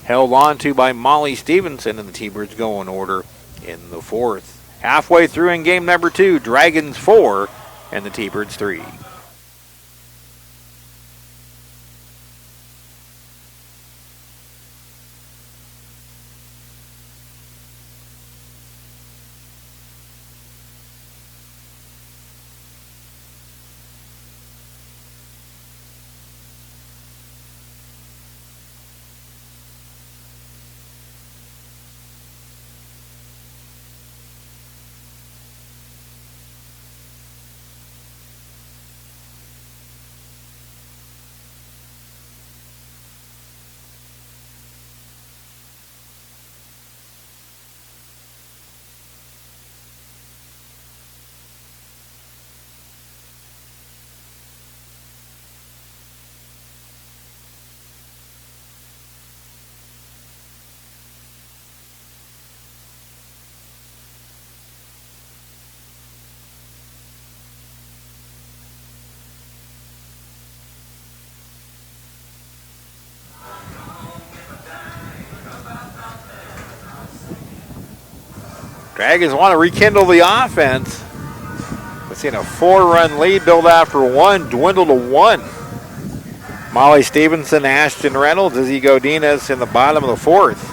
held on to by Molly Stevenson, and the T-Birds go in order in the fourth. Halfway through in game number 2, Dragons 4 and the T-Birds 3. Dragons want to rekindle the offense. We're seeing a 4-run lead build after one, dwindle to 1. Molly Stevenson, Ashton Reynolds, Izzy Godinez in the bottom of the fourth.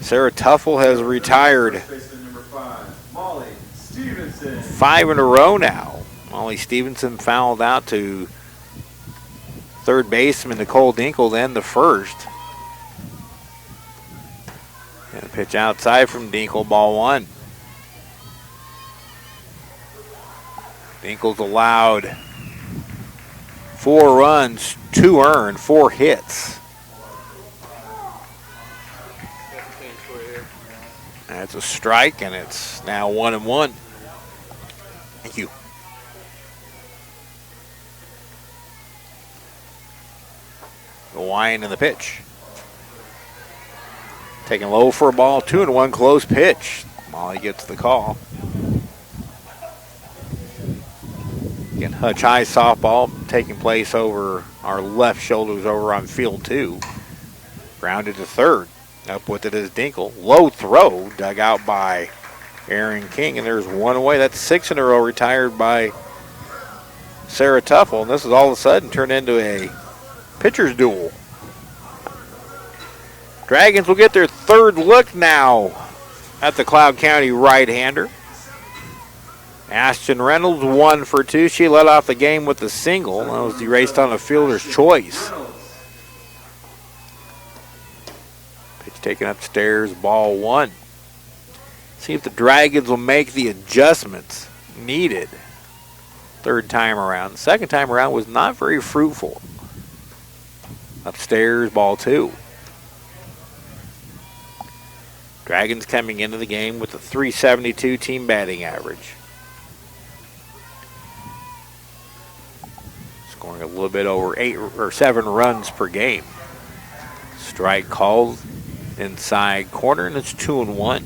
Sarah Tuffle has retired. Number 5, Molly Stevenson. 5 in a row now. Molly Stevenson fouled out to third baseman Nicole Dinkle, then the first. And a pitch outside from Dinkle, ball 1. Dinkle's allowed 4 runs, 2 earned, 4 hits. That's a strike, and it's now 1-1. Thank you. The wind and the pitch. Taking low for a ball, 2-1 close pitch. Molly gets the call. Again, Hutch High softball taking place over our left shoulders over on field 2. Grounded to third. Up with it is Dinkle. Low throw dug out by Aaron King, and there's 1 away. That's 6 in a row retired by Sarah Tuffle, and this is all of a sudden turned into a pitcher's duel. Dragons will get their third look now at the Cloud County right-hander. Ashton Reynolds 1 for 2. She led off the game with a single. That was erased on a fielder's choice. Pitch taken upstairs, ball 1. See if the Dragons will make the adjustments needed third time around. The second time around was not very fruitful. Upstairs, ball 2. Dragons coming into the game with a .372 team batting average. Scoring a little bit over 8 or 7 runs per game. Strike called inside corner, and it's 2-1.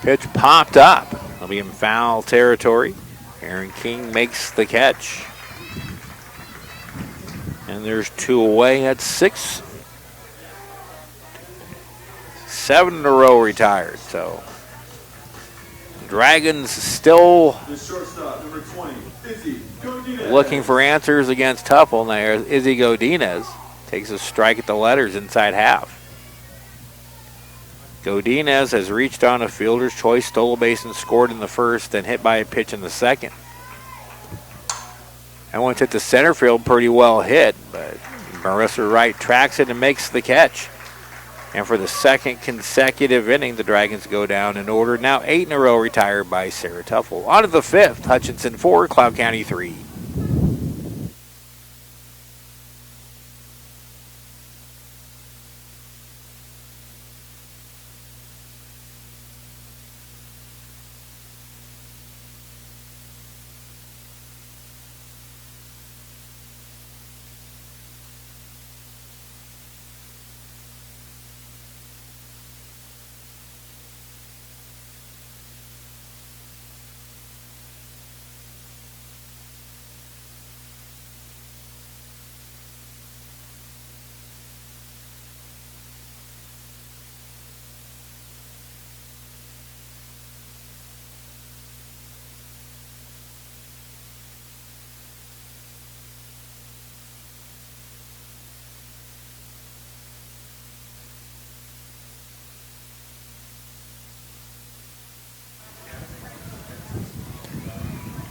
Pitch popped up. It'll be in foul territory. Aaron King makes the catch. And there's 2 away. That's 6. 7 in a row retired. So Dragons still The shortstop, number 20, Izzy Godinez. looking for answers against Tuffle. Now Izzy Godinez takes a strike at the letters inside half. Godinez has reached on a fielder's choice, stole a base and scored in the first, then hit by a pitch in the second. That one's hit the center field, pretty well hit, but Marissa Wright tracks it and makes the catch. And for the second consecutive inning, the Dragons go down in order. Now 8 in a row retired by Sarah Tuffle. On to the 5th, Hutchinson 4, Cloud County 3.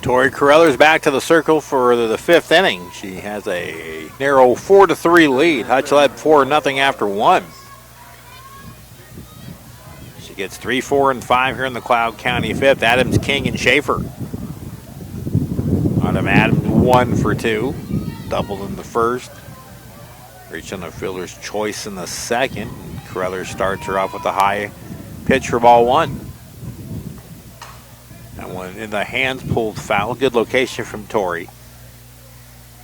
Tori Carruthers back to the circle for the 5th inning. She has a narrow 4-3 lead. Hutch led 4-0 after 1. She gets 3, 4, and 5 here in the Cloud County 5th. Adams, King, and Schaefer. Adams 1 for 2. Doubled in the 1st. Reached on the fielder's choice in the 2nd. Carruthers starts her off with a high pitch for ball 1. That one in the hands, pulled foul. Good location from Tori.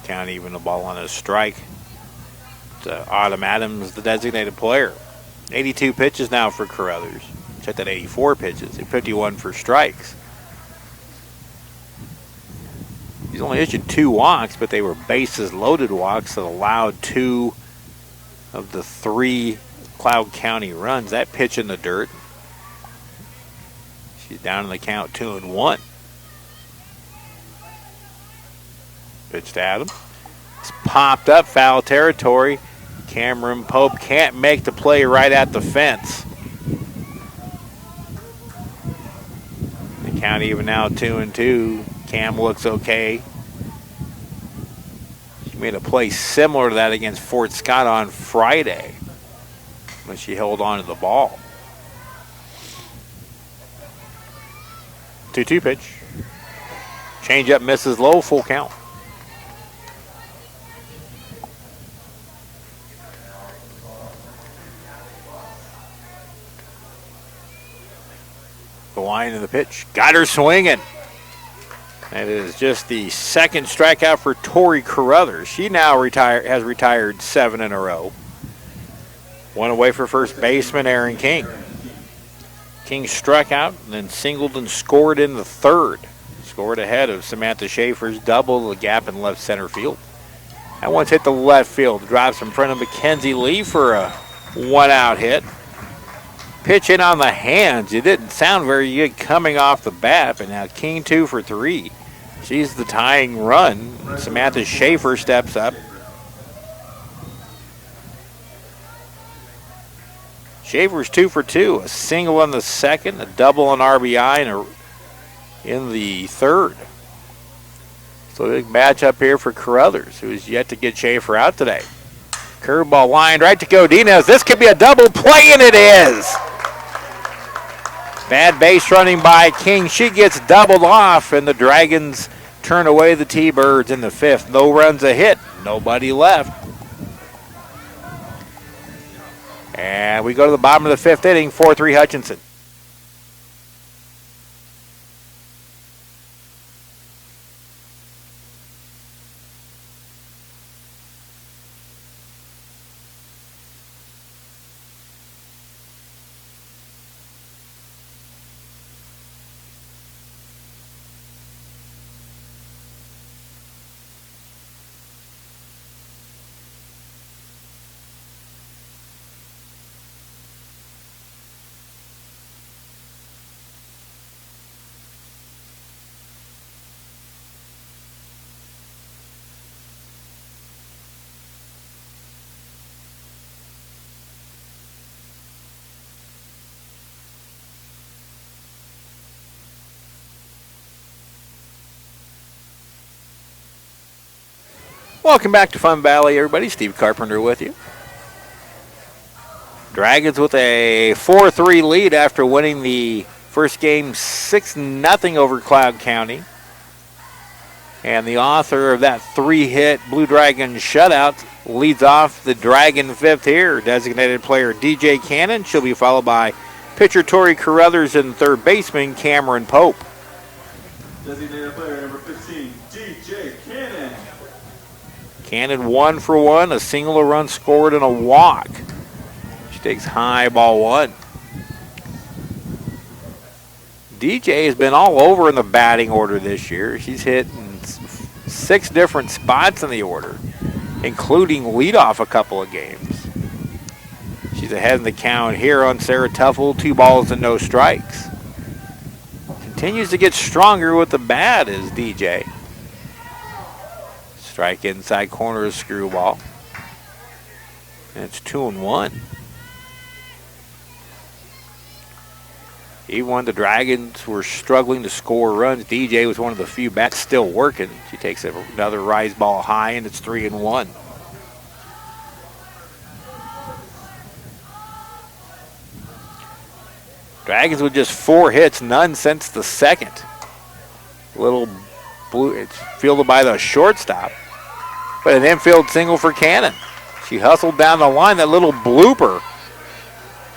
Count even the ball on a strike. Autumn Adams, the designated player. 82 pitches now for Carruthers. Check that, 84 pitches and 51 for strikes. He's only issued 2 walks, but they were bases loaded walks that allowed 2 of the 3 Cloud County runs. That pitch in the dirt. She's down in the count 2-1. Pitch to Adams. It's popped up, foul territory. Cameron Pope can't make the play right at the fence. The count even now 2-2. Cam looks okay. She made a play similar to that against Fort Scott on Friday when she held on to the ball. 2-2 pitch. Change up misses low, full count. The line of the pitch. Got her swinging. That is just the 2nd strikeout for Tori Carruthers. She now has retired 7 in a row. 1 away for first baseman Aaron King. King struck out and then singled and scored in the 3rd. Scored ahead of Samantha Schaefer's double, the gap in left center field. That one's hit the left field. Drops in front of Mackenzie Lee for a 1-out hit. Pitch in on the hands. It didn't sound very good coming off the bat, but now King 2 for 3. She's the tying run. Samantha Schaefer steps up. Schaefer's 2 for 2. A single in the 2nd, a double on RBI in the 3rd. So a big matchup here for Carruthers, who is yet to get Schaefer out today. Curveball lined right to Godinez. This could be a double play, and it is. Bad base running by King. She gets doubled off, and the Dragons turn away the T-Birds in the 5th. No runs, a hit. Nobody left. And we go to the bottom of the 5th inning, 4-3 Hutchinson. Welcome back to Fun Valley, everybody. Steve Carpenter with you. Dragons with a 4-3 lead after winning the first game 6-0 over Cloud County. And the author of that 3-hit Blue Dragon shutout leads off the Dragon 5th here. Designated player DJ Cannon. She'll be followed by pitcher Tori Carruthers and third baseman Cameron Pope. Designated player number 15, DJ Cannon. Cannon 1 for 1, a single, a run scored, and a walk. She takes high, ball 1. DJ has been all over in the batting order this year. She's hit in 6 different spots in the order, including leadoff a couple of games. She's ahead in the count here on Sarah Tuffle, 2 balls and no strikes. Continues to get stronger with the bat is DJ. Strike inside corner of screwball. And it's 2-1. Even when the Dragons were struggling to score runs, DJ was one of the few bats still working. She takes another rise ball high, and it's 3-1. Dragons with just 4 hits, none since the second. Little blue, it's fielded by the shortstop, but an infield single for Cannon. She hustled down the line, that little blooper.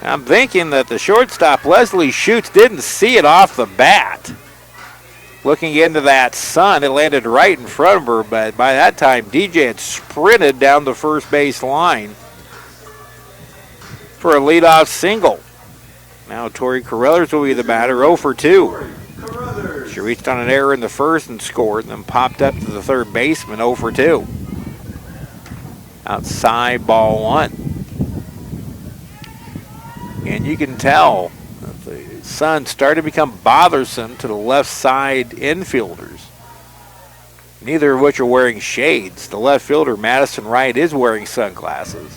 I'm thinking that the shortstop, Leslie Schutz, didn't see it off the bat. Looking into that sun, it landed right in front of her, but by that time, DJ had sprinted down the first base line for a leadoff single. Now Tori Carruthers will be the batter, 0 for 2. She reached on an error in the first and scored, and then popped up to the third baseman, 0 for 2. Outside, ball 1. And you can tell that the sun started to become bothersome to the left side infielders, neither of which are wearing shades. The left fielder, Madison Wright, is wearing sunglasses.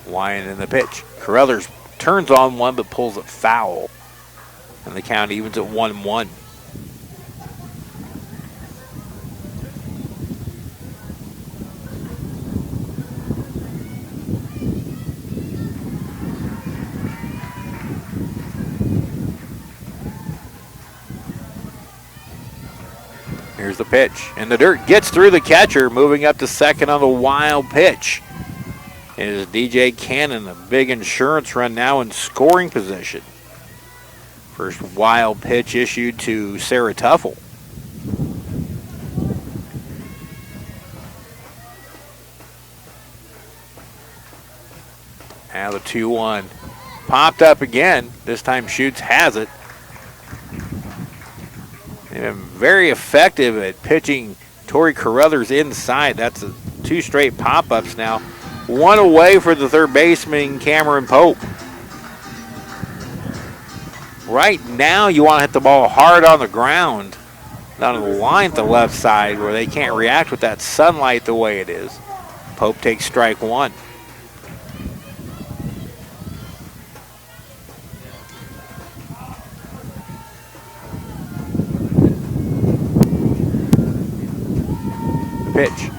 Wyand in the pitch. Carruthers turns on one but pulls it foul, and the count evens at 1-1. Here's the pitch, and the dirt gets through the catcher, moving up to second on the wild pitch. It is DJ Cannon, a big insurance run now in scoring position. First wild pitch issued to Sarah Tuffle. Now the 2-1. Popped up again. This time Schutz has it. They've been very effective at pitching Tori Carruthers inside. That's 2 straight pop-ups now. 1 away for the third baseman, Cameron Pope. Right now, you want to hit the ball hard on the ground, not on the line at the left side where they can't react with that sunlight the way it is. Pope takes strike 1. Pitch.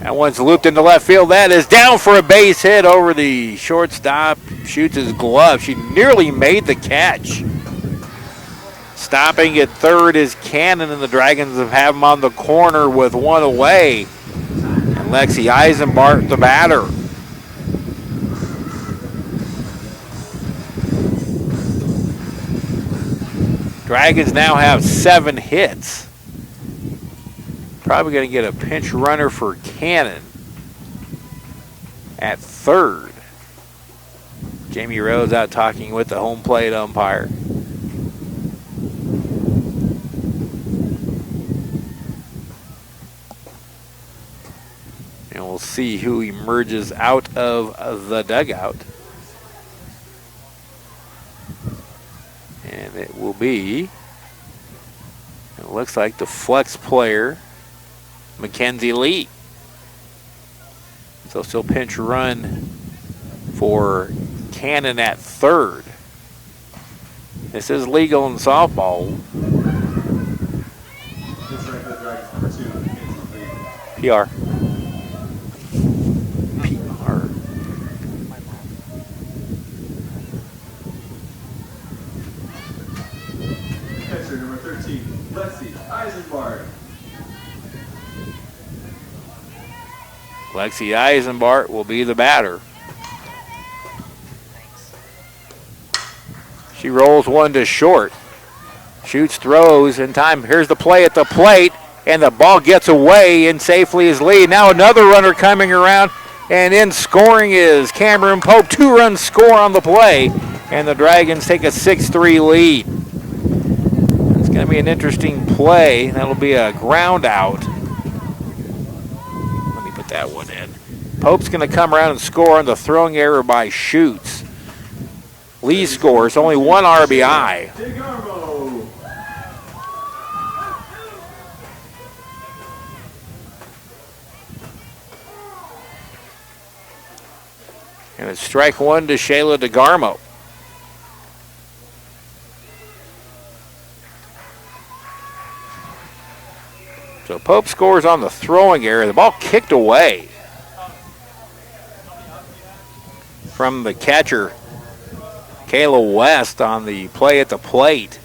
That one's looped into left field. That is down for a base hit over the shortstop. Shoots his glove. She nearly made the catch. Stopping at third is Cannon, and the Dragons have him on the corner with 1 away. And Lexi Eisenbart, the batter. Dragons now have 7 hits. Probably going to get a pinch runner for Cannon at third. Jamie Rose out talking with the home plate umpire. And we'll see who emerges out of the dugout. And it will be, it looks like the flex player, Mackenzie Lee. So still pinch run for Cannon at third. This is legal in softball. PR. PR. Catcher number 13, Lexi Eisenbart. Lexi Eisenbart will be the batter. She rolls one to short. Shoots, throws in time. Here's the play at the plate, and the ball gets away and safely is lead. Now another runner coming around, and in scoring is Cameron Pope. 2-run score on the play, and the Dragons take a 6-3 lead. It's going to be an interesting play. That'll be a ground out. That one in. Pope's going to come around and score on the throwing error by Schutz. Lee scores, only 1 RBI. And it's strike 1 to Shayla DeGarmo. So Pope scores on the throwing error. The ball kicked away from the catcher, Kayla West, on the play at the plate.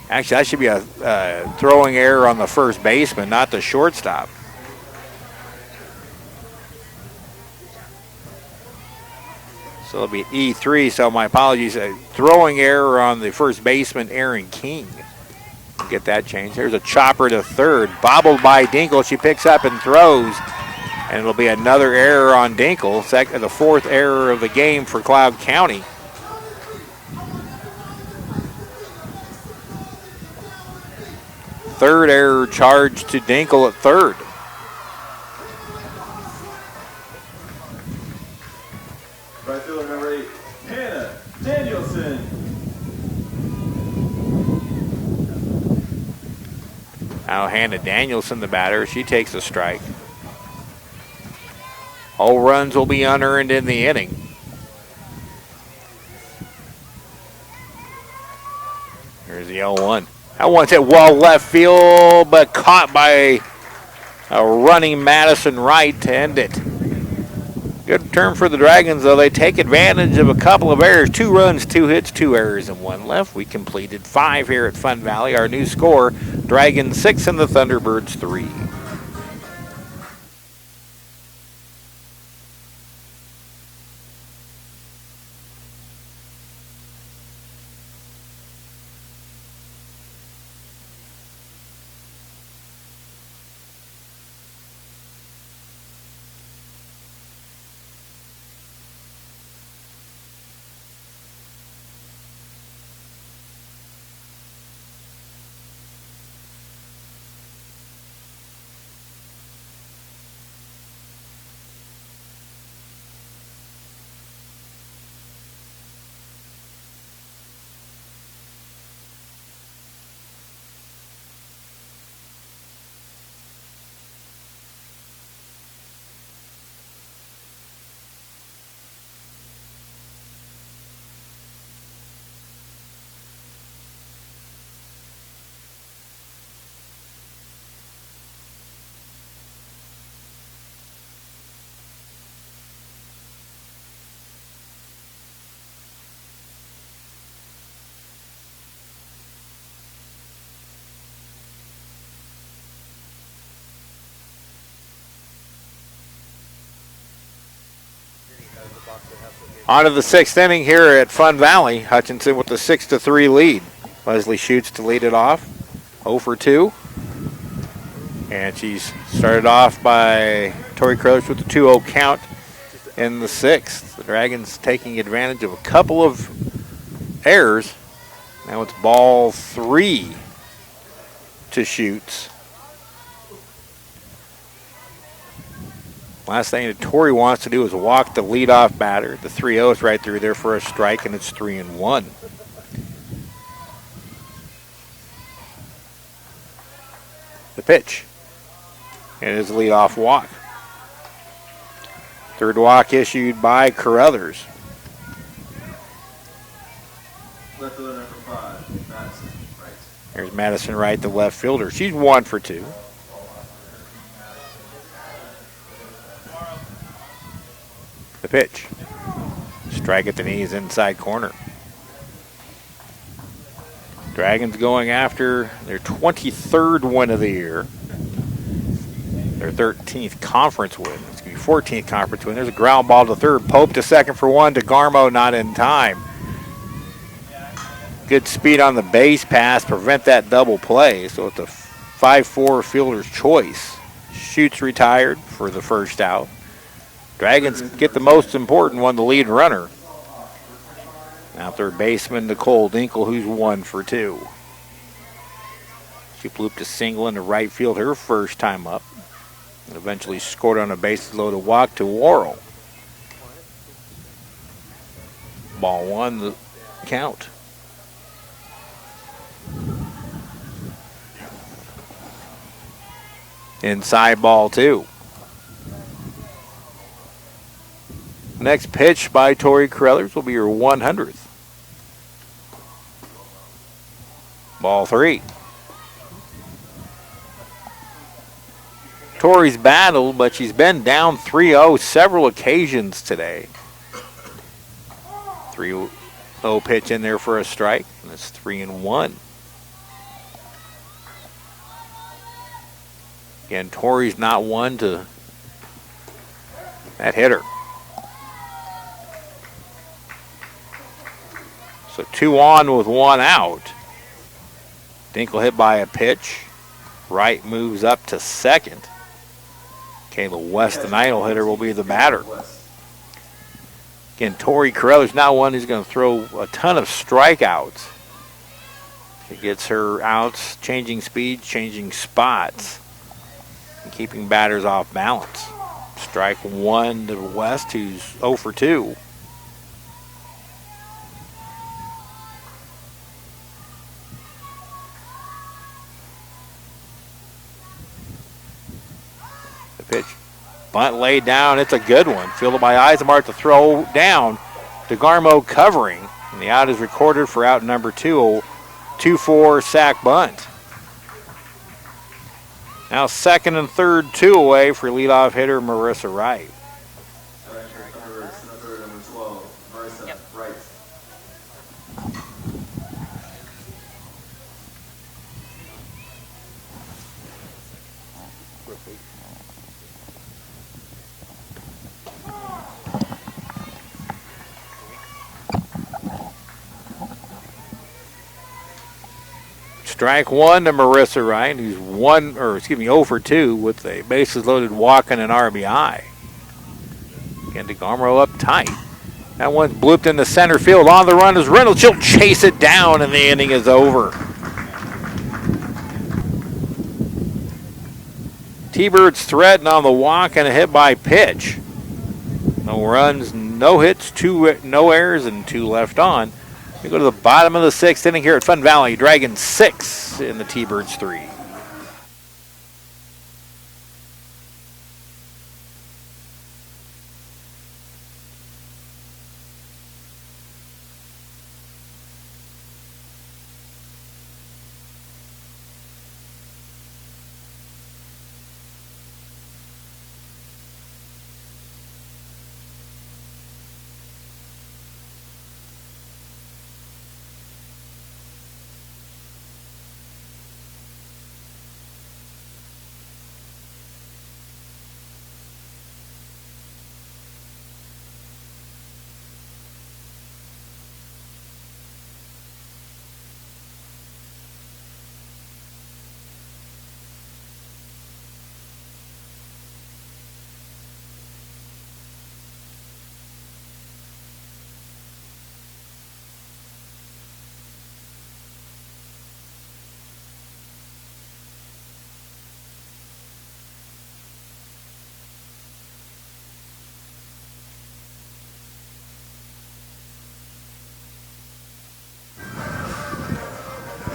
Actually, that should be a throwing error on the first baseman, not the shortstop. So it'll be E3, so my apologies. A throwing error on the first baseman, Aaron King. Get that changed. Here's a chopper to third. Bobbled by Dinkle. She picks up and throws. And it'll be another error on Dinkle. The fourth error of the game for Cloud County. Third error charged to Dinkle at third. Right fielder number 8, Hannah Danielson. Now Hannah Danielson, the batter. She takes a strike. All runs will be unearned in the inning. Here's the 0-1. That one's hit well left field, but caught by a running Madison Wright to end it. Good turn for the Dragons, though. They take advantage of a couple of errors. 2 runs, 2 hits, 2 errors, and 1 left. We completed 5 here at Fun Valley. Our new score, Dragons 6 and the Thunderbirds 3. On to the 6th inning here at Fun Valley. Hutchinson with the 6-3 lead. Leslie shoots to lead it off. 0 for 2. And she's started off by Tori Croach with the 2-0 count in the 6th. The Dragons taking advantage of a couple of errors. Now it's ball 3 to Shoots. Last thing that Tori wants to do is walk the leadoff batter. The 3-0 is right through there for a strike, and it's 3-1. The pitch. And it is a leadoff walk. Third walk issued by Carruthers. Left fielder number 5, Madison Wright. There's Madison Wright, the left fielder. She's 1 for 2. The pitch. Strike at the knees, inside corner. Dragons going after their 23rd win of the year. Their 13th conference win. It's going to be 14th conference win. There's a ground ball to third. Pope to second for 1. To Garmo, not in time. Good speed on the base pass. Prevent that double play. So it's a 5-4 fielder's choice. Shoots retired for the first out. Dragons get the most important one, the lead runner. Now third baseman Nicole Dinkle, who's 1 for 2. She blooped a single into right field her first time up. And eventually scored on a bases loaded walk to Worrell. Ball 1, the count. Inside ball 2. Next pitch by Tori Carruthers will be her 100th. Ball 3. Tori's battled, but she's been down 3-0 several occasions today. 3-0 pitch in there for a strike, and it's 3-1. Again, Tori's not one to that hitter. So 2 on with 1 out. Dinkle hit by a pitch. Wright moves up to second. Kayla West, the idle hitter, will be the batter. Again, Tori Carruthers not one who's going to throw a ton of strikeouts. She gets her outs, changing speed, changing spots, and keeping batters off balance. Strike 1 to West, who's 0 for 2. The pitch. Bunt laid down. It's a good one. Fielded by Eisenbart to throw down. DeGarmo covering. And the out is recorded for out number 2. A 2-4 sack bunt. Now second and third, 2 away for leadoff hitter Marissa Wright. Number 12, Marissa Wright. Strike 1 to Marissa Wright, who's 0 for 2 with a bases loaded walk and an RBI. Again, DeGarmo up tight. That one's blooped into center field. On the run is Reynolds. She'll chase it down, and the inning is over. T-Birds threaten on the walk and a hit by pitch. No runs, no hits, no errors, and 2 left on. We go to the bottom of the 6th inning here at Fun Valley. Dragons 6 in the T-Birds 3.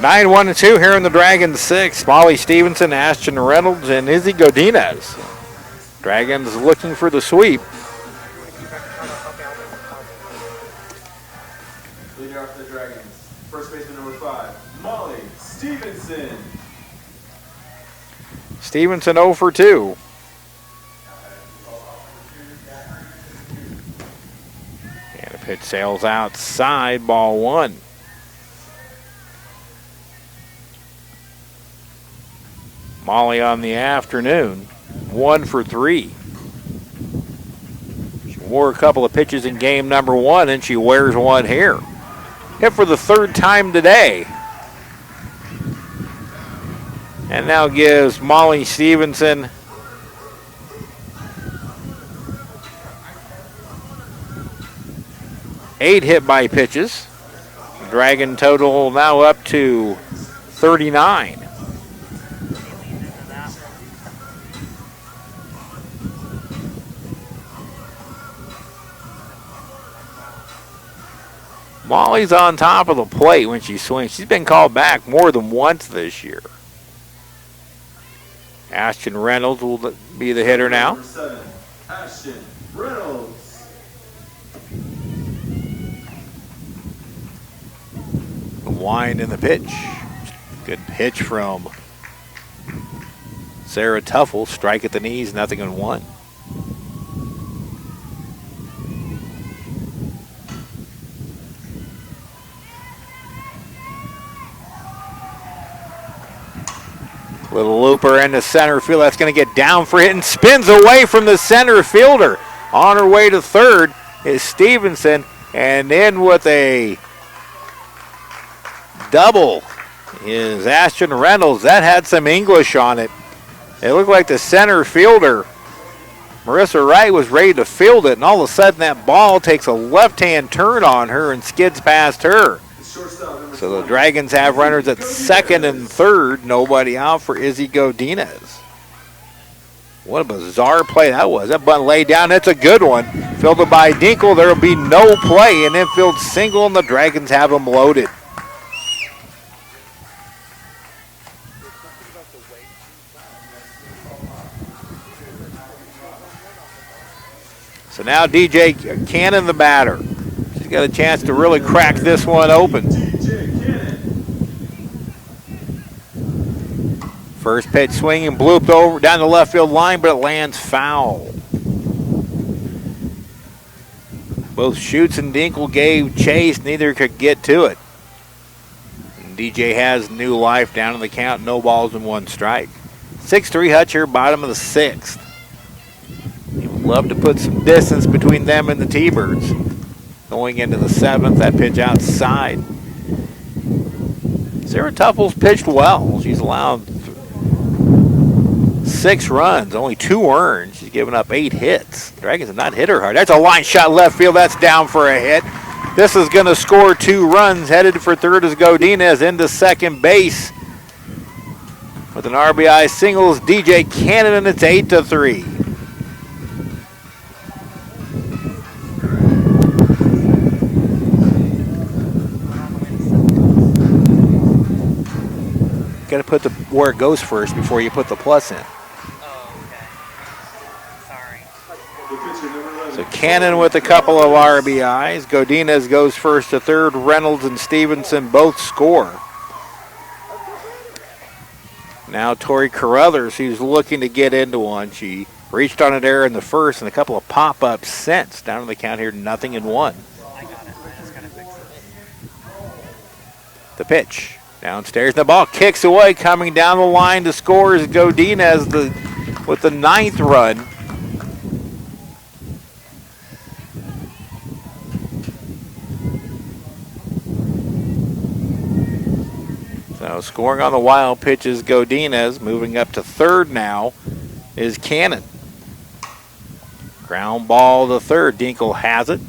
Nine, 1, and 2 here in the Dragons 6. Molly Stevenson, Ashton Reynolds, and Izzy Godinez. Dragons looking for the sweep. Leader off the Dragons. First baseman number 5, Molly Stevenson. Stevenson 0 for 2. And a pitch sails outside, ball 1. Molly on the afternoon, 1 for 3. She wore a couple of pitches in game number 1, and she wears one here. Hit for the 3rd time today. And now gives Molly Stevenson eight hit by pitches. Dragon total now up to 39. Molly's on top of the plate when she swings. She's been called back more than once this year. Ashton Reynolds will be the hitter now. Number 7, Ashton Reynolds. The wind in the pitch. Good pitch from Sarah Tuffle, strike at the knees, 0-1. Little looper into center field. That's going to get down for hit and spins away from the center fielder. On her way to third is Stevenson, and in with a double is Ashton Reynolds. That had some English on it. It looked like the center fielder, Marissa Wright, was ready to field it, and all of a sudden that ball takes a left-hand turn on her and skids past her. So the Dragons have runners at second and third. Nobody out for Izzy Godinez. What a bizarre play that was. That bunt laid down. That's a good one. Fielded by Dinkle. There will be no play. An infield single, and the Dragons have them loaded. So now DJ Cannon, the batter. She's got a chance to really crack this one open. First pitch swinging, blooped over down the left field line, but it lands foul. Both Schutz and Dinkle gave chase, neither could get to it. And DJ has new life down in the count, no balls and 1 strike. 6-3 Hutcher, bottom of the 6th. He would love to put some distance between them and the T-Birds. Going into the 7th, that pitch outside. Sarah Tuffle's pitched well. She's allowed 6 runs, only 2 earned. She's given up 8 hits. Dragons have not hit her hard. That's a line shot left field. That's down for a hit. This is going to score 2 runs. Headed for third is Godinez into second base. With an RBI singles, DJ Cannon, and it's 8-3. Got to put the where it goes first before you put the plus in. So Cannon with a couple of RBIs. Godinez goes first to third. Reynolds and Stevenson both score. Now Tori Carruthers, who's looking to get into one. She reached on it there in the first and a couple of pop-ups since. Down to the count here, 0-1. I got it. I just gotta fix this. The pitch. Downstairs, the ball kicks away. Coming down the line to score is Godinez with the 9th run. So scoring on the wild pitch is Godinez. Moving up to third now is Cannon. Ground ball to third. Dinkle has it.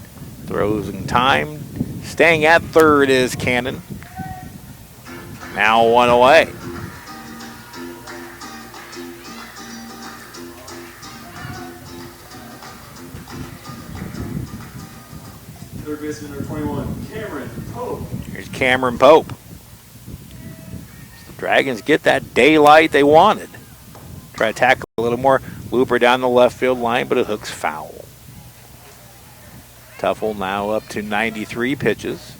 Throws in time. Staying at third is Cannon. Now 1 away. Third baseman number 21, Cameron Pope. Here's Cameron Pope. The Dragons get that daylight they wanted. Try to tackle a little more. Looper down the left field line, but it hooks foul. Tuffle now up to 93 pitches.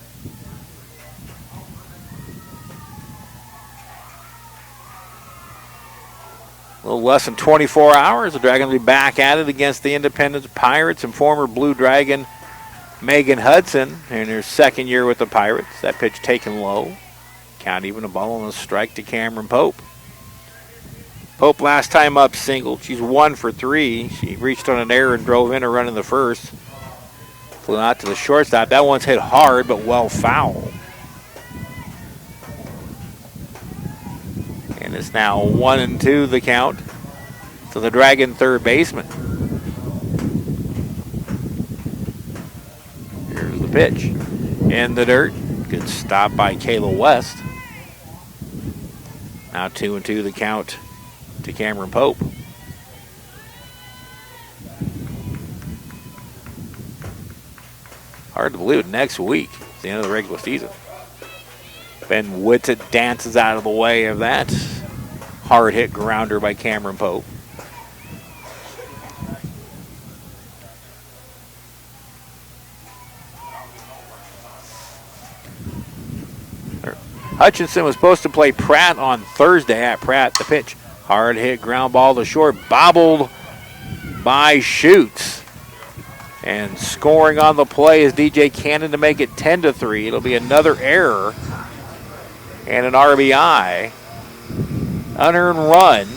A little less than 24 hours. The Dragons will be back at it against the Independence Pirates and former Blue Dragon Megan Hudson in her 2nd year with the Pirates. That pitch taken low. Count even, a ball and a strike to Cameron Pope. Pope last time up singled. She's 1 for 3. She reached on an error and drove in a run in the first. Flew out to the shortstop. That one's hit hard but well foul. And it's now 1-2 the count to the Dragon third baseman. Here's the pitch. In the dirt. Good stop by Kayla West. Now 2-2 the count to Cameron Pope. Hard to believe it, next week. It's the end of the regular season. Ben Whitted dances out of the way of that. Hard hit grounder by Cameron Pope. Hutchinson was supposed to play Pratt on Thursday at Pratt. The pitch Hard hit ground ball to short, bobbled by Schutz. And scoring on the play is DJ Cannon to make it 10-3. It'll be another error and an RBI. Unearned run.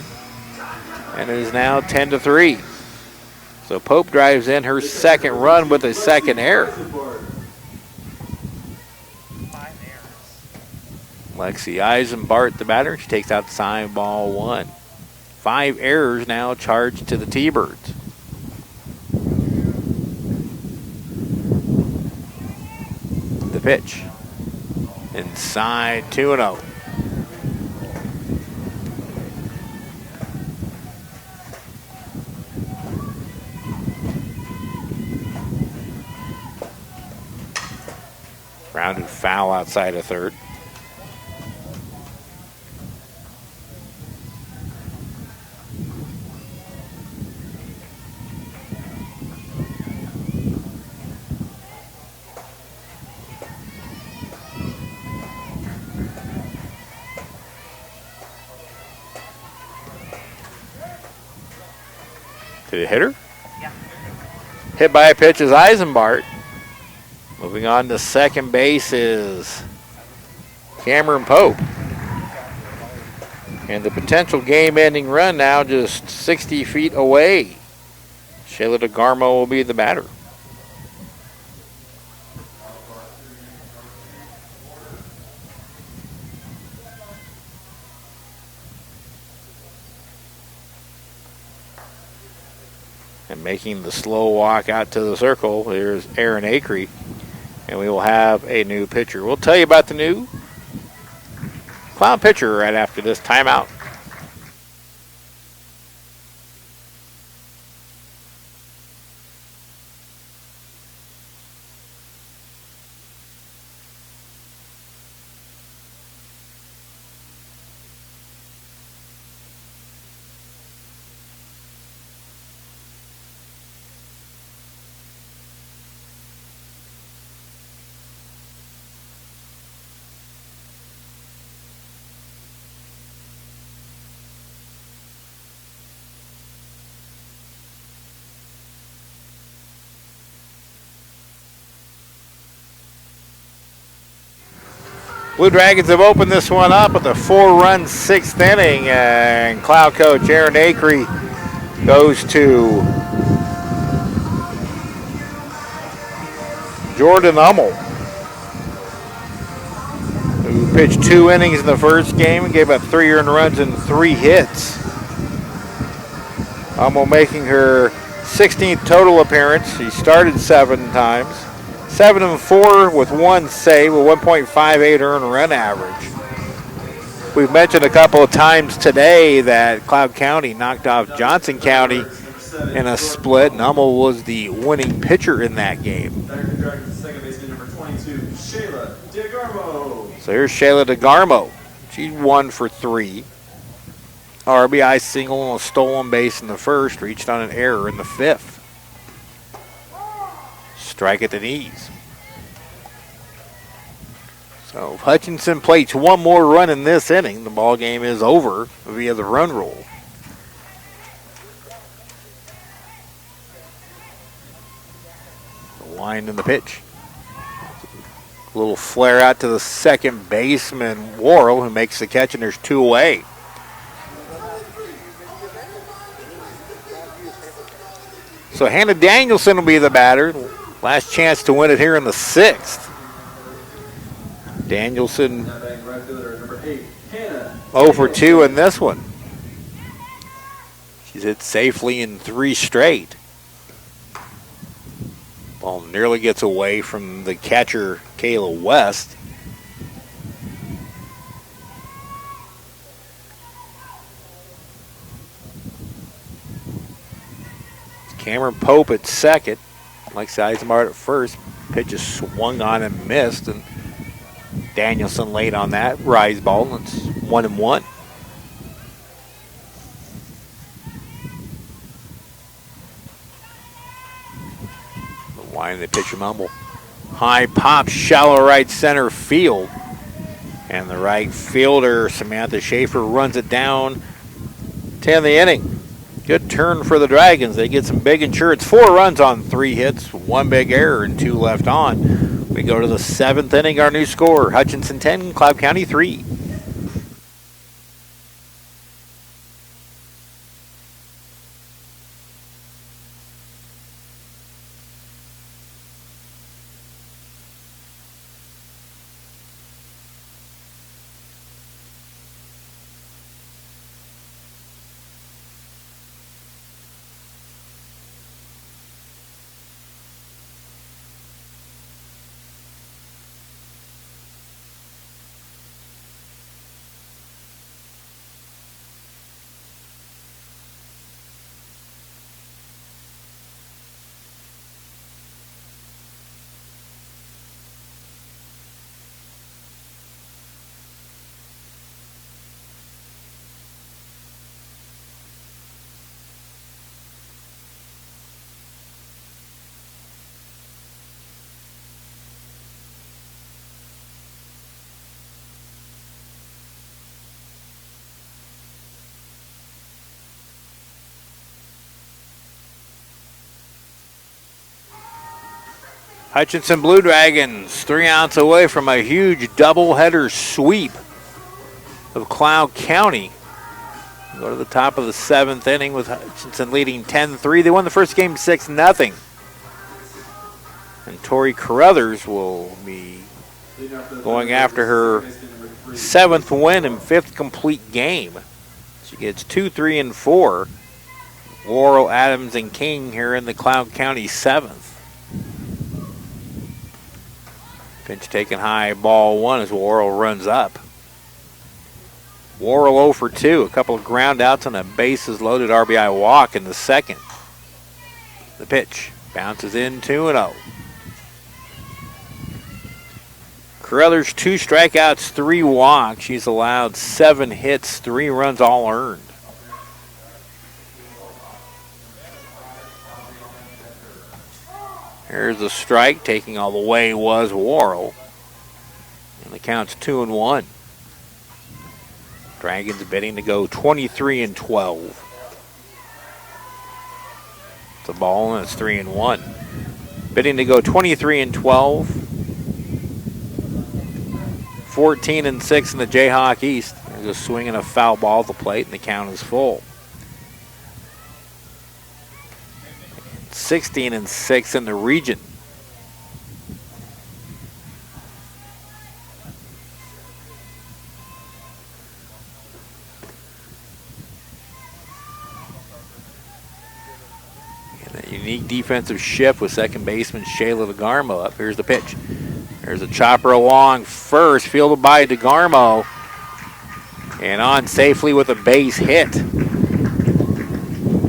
And it is now 10-3. So Pope drives in her second run with a second error. 5 errors. Lexi Eisenbart, the batter, she takes out side ball 1. 5 errors now charged to the T-Birds. The pitch. Inside 2-0. Grounded foul outside of third. To the hitter. Yeah. Hit by a pitch is Eisenbart. Moving on to second base is Cameron Pope. And the potential game-ending run now just 60 feet away. Shayla DeGarmo will be the batter. And making the slow walk out to the circle, here's Aaron Acree. And we will have a new pitcher. We'll tell you about the new Clown pitcher right after this timeout. Blue Dragons have opened this one up with a 4-run 6th inning, and Cloud coach Aaron Acree goes to Jordan Hummel, who pitched 2 innings in the first game and gave up 3 earned runs and 3 hits. Hummel making her 16th total appearance. She started 7 times. 7-4 with 1 save, a 1.58 earned run average. We've mentioned a couple of times today that Cloud County knocked off Johnson County in a split, and Hummel was the winning pitcher in that game. So here's Shayla DeGarmo. She's 1 for 3. RBI single and a stolen base in the first, reached on an error in the 5th. Strike at the knees. So if Hutchinson plates 1 more run in this inning, the ball game is over via the run rule. The line in the pitch. A little flare out to the second baseman, Worrell, who makes the catch, and there's 2 away. So Hannah Danielson will be the batter. Last chance to win it here in the 6th. Danielson 0 for 2 in this one. She's hit safely in 3 straight. Ball nearly gets away from the catcher, Kayla West. Cameron Pope at second. Lexi Eisenbart at first. Pitch is swung on and missed, and Danielson late on that rise ball. It's 1-1. The line of the pitcher mumble. High pop, shallow right center field. And the right fielder, Samantha Schaefer, runs it down 10th inning. Good turn for the Dragons. They get some big insurance. 4 runs on 3 hits, 1 big error, and 2 left on. We go to the 7th inning. Our new score, Hutchinson 10, Cloud County 3. Hutchinson Blue Dragons 3 outs away from a huge doubleheader sweep of Cloud County. Go to the top of the 7th inning with Hutchinson leading 10-3. They won the first game 6-0. And Tori Carruthers will be going after her 7th win and 5th complete game. She gets 2, 3, and 4. Worrell, Adams, and King here in the Cloud County 7th. Pitch taken high, ball 1 as Worrell runs up. Worrell 0 for 2, a couple of ground outs and a bases loaded RBI walk in the 2nd. The pitch bounces in 2-0. Carruthers 2 strikeouts, 3 walks. She's allowed 7 hits, 3 runs all earned. Here's the strike, taking all the way was Worrell. And the count's 2-1. Dragons bidding to go 23-12. It's a ball and it's 3-1. Bidding to go 23-12. 14-6 in the Jayhawk East. There's a swing and a foul ball at the plate, and the count is full. 16-6 in the region. And a unique defensive shift with second baseman Shayla DeGarmo up. Here's the pitch. There's a chopper along first, fielded by DeGarmo. And on safely with a base hit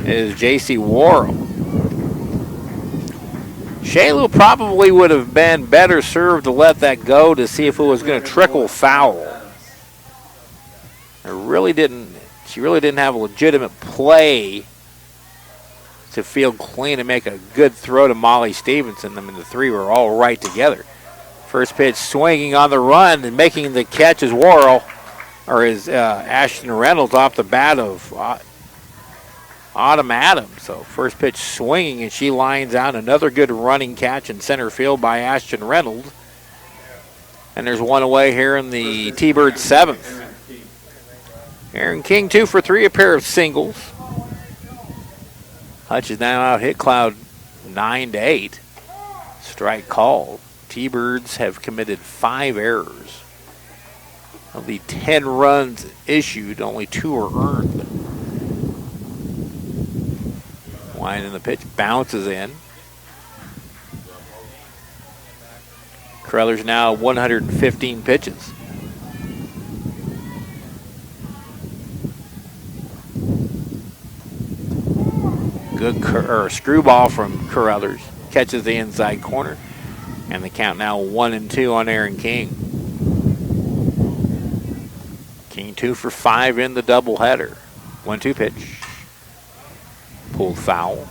is J.C. Worrell. Shayla probably would have been better served to let that go to see if it was going to trickle foul. She really didn't have a legitimate play to field clean and make a good throw to Molly Stevenson. I mean, the 3 were all right together. First pitch swinging on the run and making the catch is Worrell, or is Ashton Reynolds off the bat of Autumn Adams. So first pitch swinging, and she lines out another good running catch in center field by Ashton Reynolds. And there's one away here in the T-Bird 7th. Aaron King 2 for 3, a pair of singles. Hutch is now out hit Cloud 9-8. Strike called. T-Birds have committed 5 errors. Of the 10 runs issued, only 2 are earned. Line in the pitch, bounces in. Carruthers now 115 pitches. Good screwball from Carruthers. Catches the inside corner. And the count now 1-2 on Aaron King. King 2 for 5 in the doubleheader. 1-2 pitch. Pulled foul.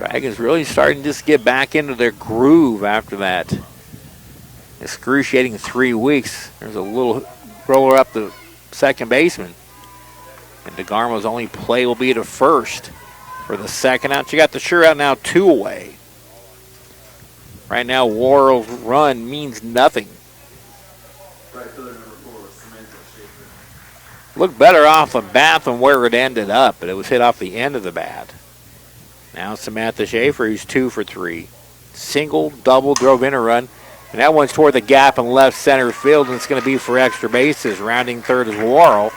Dragons really starting to just get back into their groove after that excruciating 3 weeks. There's a little roller up the second baseman. And DeGarmo's only play will be to first for the second out. You got the sure out now, 2 away. Right now, Worrell's run means nothing. Right fielder number 4, Samantha Schaefer. Looked better off the bat than where it ended up, but it was hit off the end of the bat. Now Samantha Schaefer, who's 2 for 3. Single, double, drove in a run. And that one's toward the gap in left center field, and it's going to be for extra bases. Rounding third is Worrell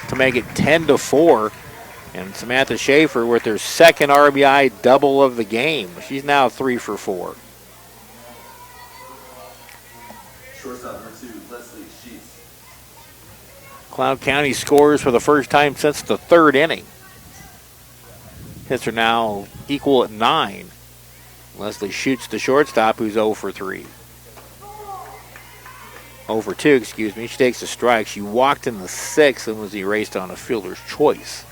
to make it 10-4. And Samantha Schaefer with her second RBI double of the game. She's now 3 for 4. Shortstop number 2, Leslie Sheets. Cloud County scores for the first time since the 3rd inning. Hits are now equal at 9. Leslie shoots the shortstop, who's 0 for 3. 0 for 2, excuse me. She takes a strike. She walked in the 6th and was erased on a fielder's choice.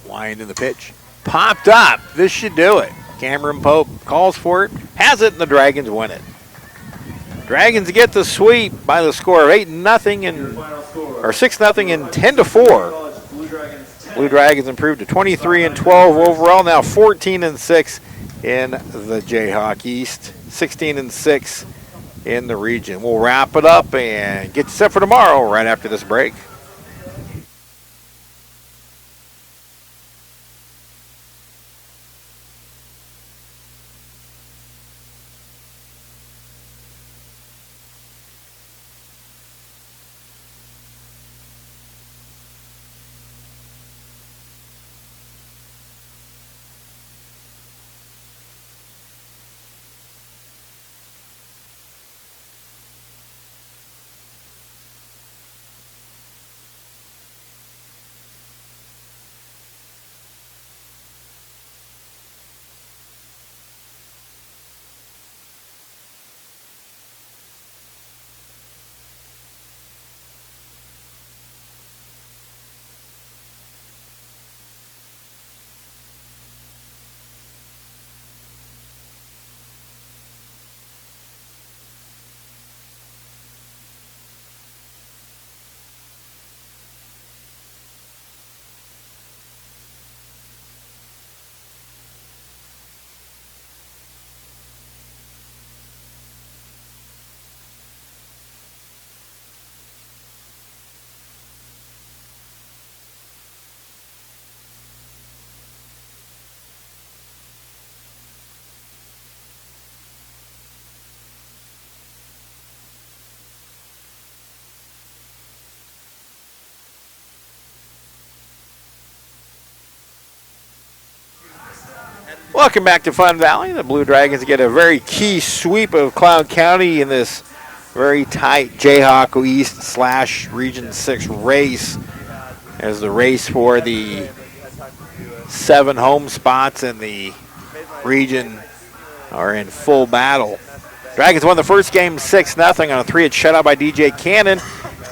Wind in the pitch. Popped up. This should do it. Cameron Pope calls for it, has it, and the Dragons win it. Dragons get the sweep by the score of 8-0 and or 6-0 and 10-4. Blue Dragons improved to 23-12 overall. Now 14-6 in the Jayhawk East, 16-6 in the region. We'll wrap it up and get set for tomorrow right after this break. Welcome back to Fun Valley. The Blue Dragons get a very key sweep of Cloud County in this very tight Jayhawk East / Region 6 race, as the race for the 7 home spots in the region are in full battle. Dragons won the first game 6-0 on a 3-hit shutout by DJ Cannon.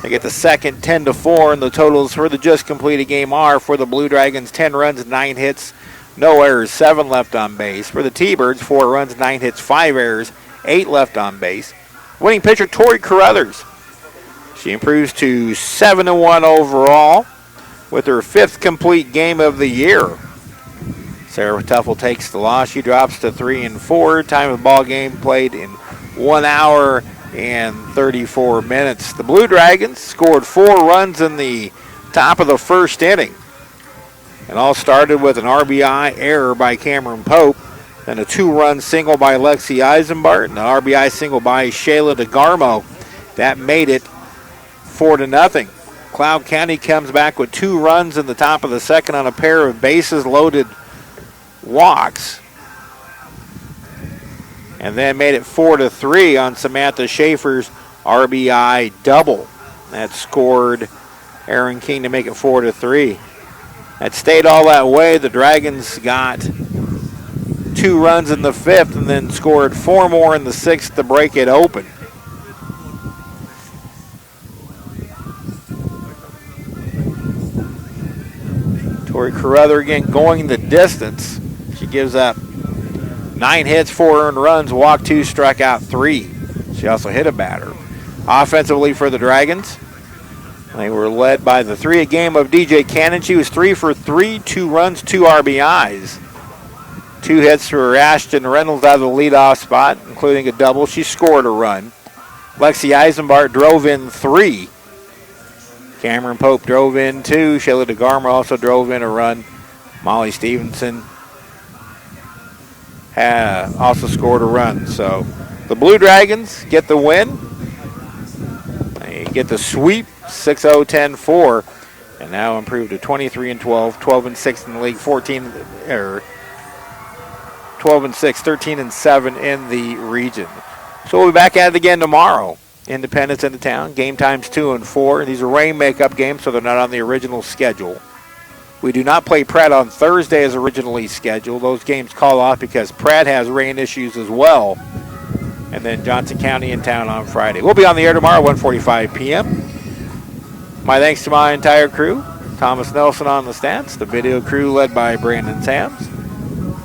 They get the second 10-4, and the totals for the just completed game are for the Blue Dragons 10 runs, 9 hits, no errors, 7 left on base. For the T-Birds, 4 runs, 9 hits, 5 errors, 8 left on base. Winning pitcher, Tori Carruthers. She improves to 7-1 overall with her 5th complete game of the year. Sarah Tuffle takes the loss. She drops to 3-4. Time of the ball game played in 1 hour and 34 minutes. The Blue Dragons scored 4 runs in the top of the first inning. It all started with an RBI error by Cameron Pope, then a 2-run single by Lexi Eisenbart, and an RBI single by Shayla DeGarmo. That made it 4-0. Cloud County comes back with 2 runs in the top of the second on a pair of bases-loaded walks, and then made it 4-3 on Samantha Schaefer's RBI double. That scored Aaron King to make it 4-3. That stayed all that way. The Dragons got 2 runs in the 5th and then scored 4 more in the 6th to break it open. Tori Carruthers again going the distance. She gives up 9 hits, 4 earned runs, walked 2, struck out 3. She also hit a batter. Offensively for the Dragons, they were led by the 3 a game of DJ Cannon. She was 3 for 3, 2 runs, 2 RBIs. 2 hits for Ashton Reynolds out of the leadoff spot, including a double. She scored a run. Lexi Eisenbart drove in 3. Cameron Pope drove in 2. Shayla DeGarmer also drove in a run. Molly Stevenson also scored a run. So the Blue Dragons get the win. They get the sweep, 6-0, 10-4, and now improved to 23-12, 12-6 in the league, 12-6, 13-7 in the region. So we'll be back at it again tomorrow. Independence into town. Game times 2 and 4. These are rain makeup games, so they're not on the original schedule. We do not play Pratt on Thursday as originally scheduled. Those games call off because Pratt has rain issues as well. And then Johnson County in town on Friday. We'll be on the air tomorrow, 1:45 p.m. My thanks to my entire crew. Thomas Nelson on the stats. The video crew led by Brandon Sams.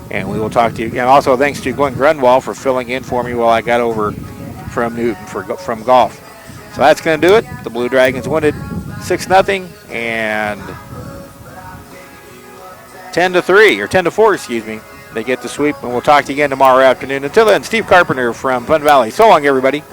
And we will talk to you again. Also, thanks to Glenn Grunwald for filling in for me while I got over from Newton from golf. So that's going to do it. The Blue Dragons win it 6-0 and 10-3, or 10-4, excuse me. They get the sweep, and we'll talk to you again tomorrow afternoon. Until then, Steve Carpenter from Fun Valley. So long, everybody.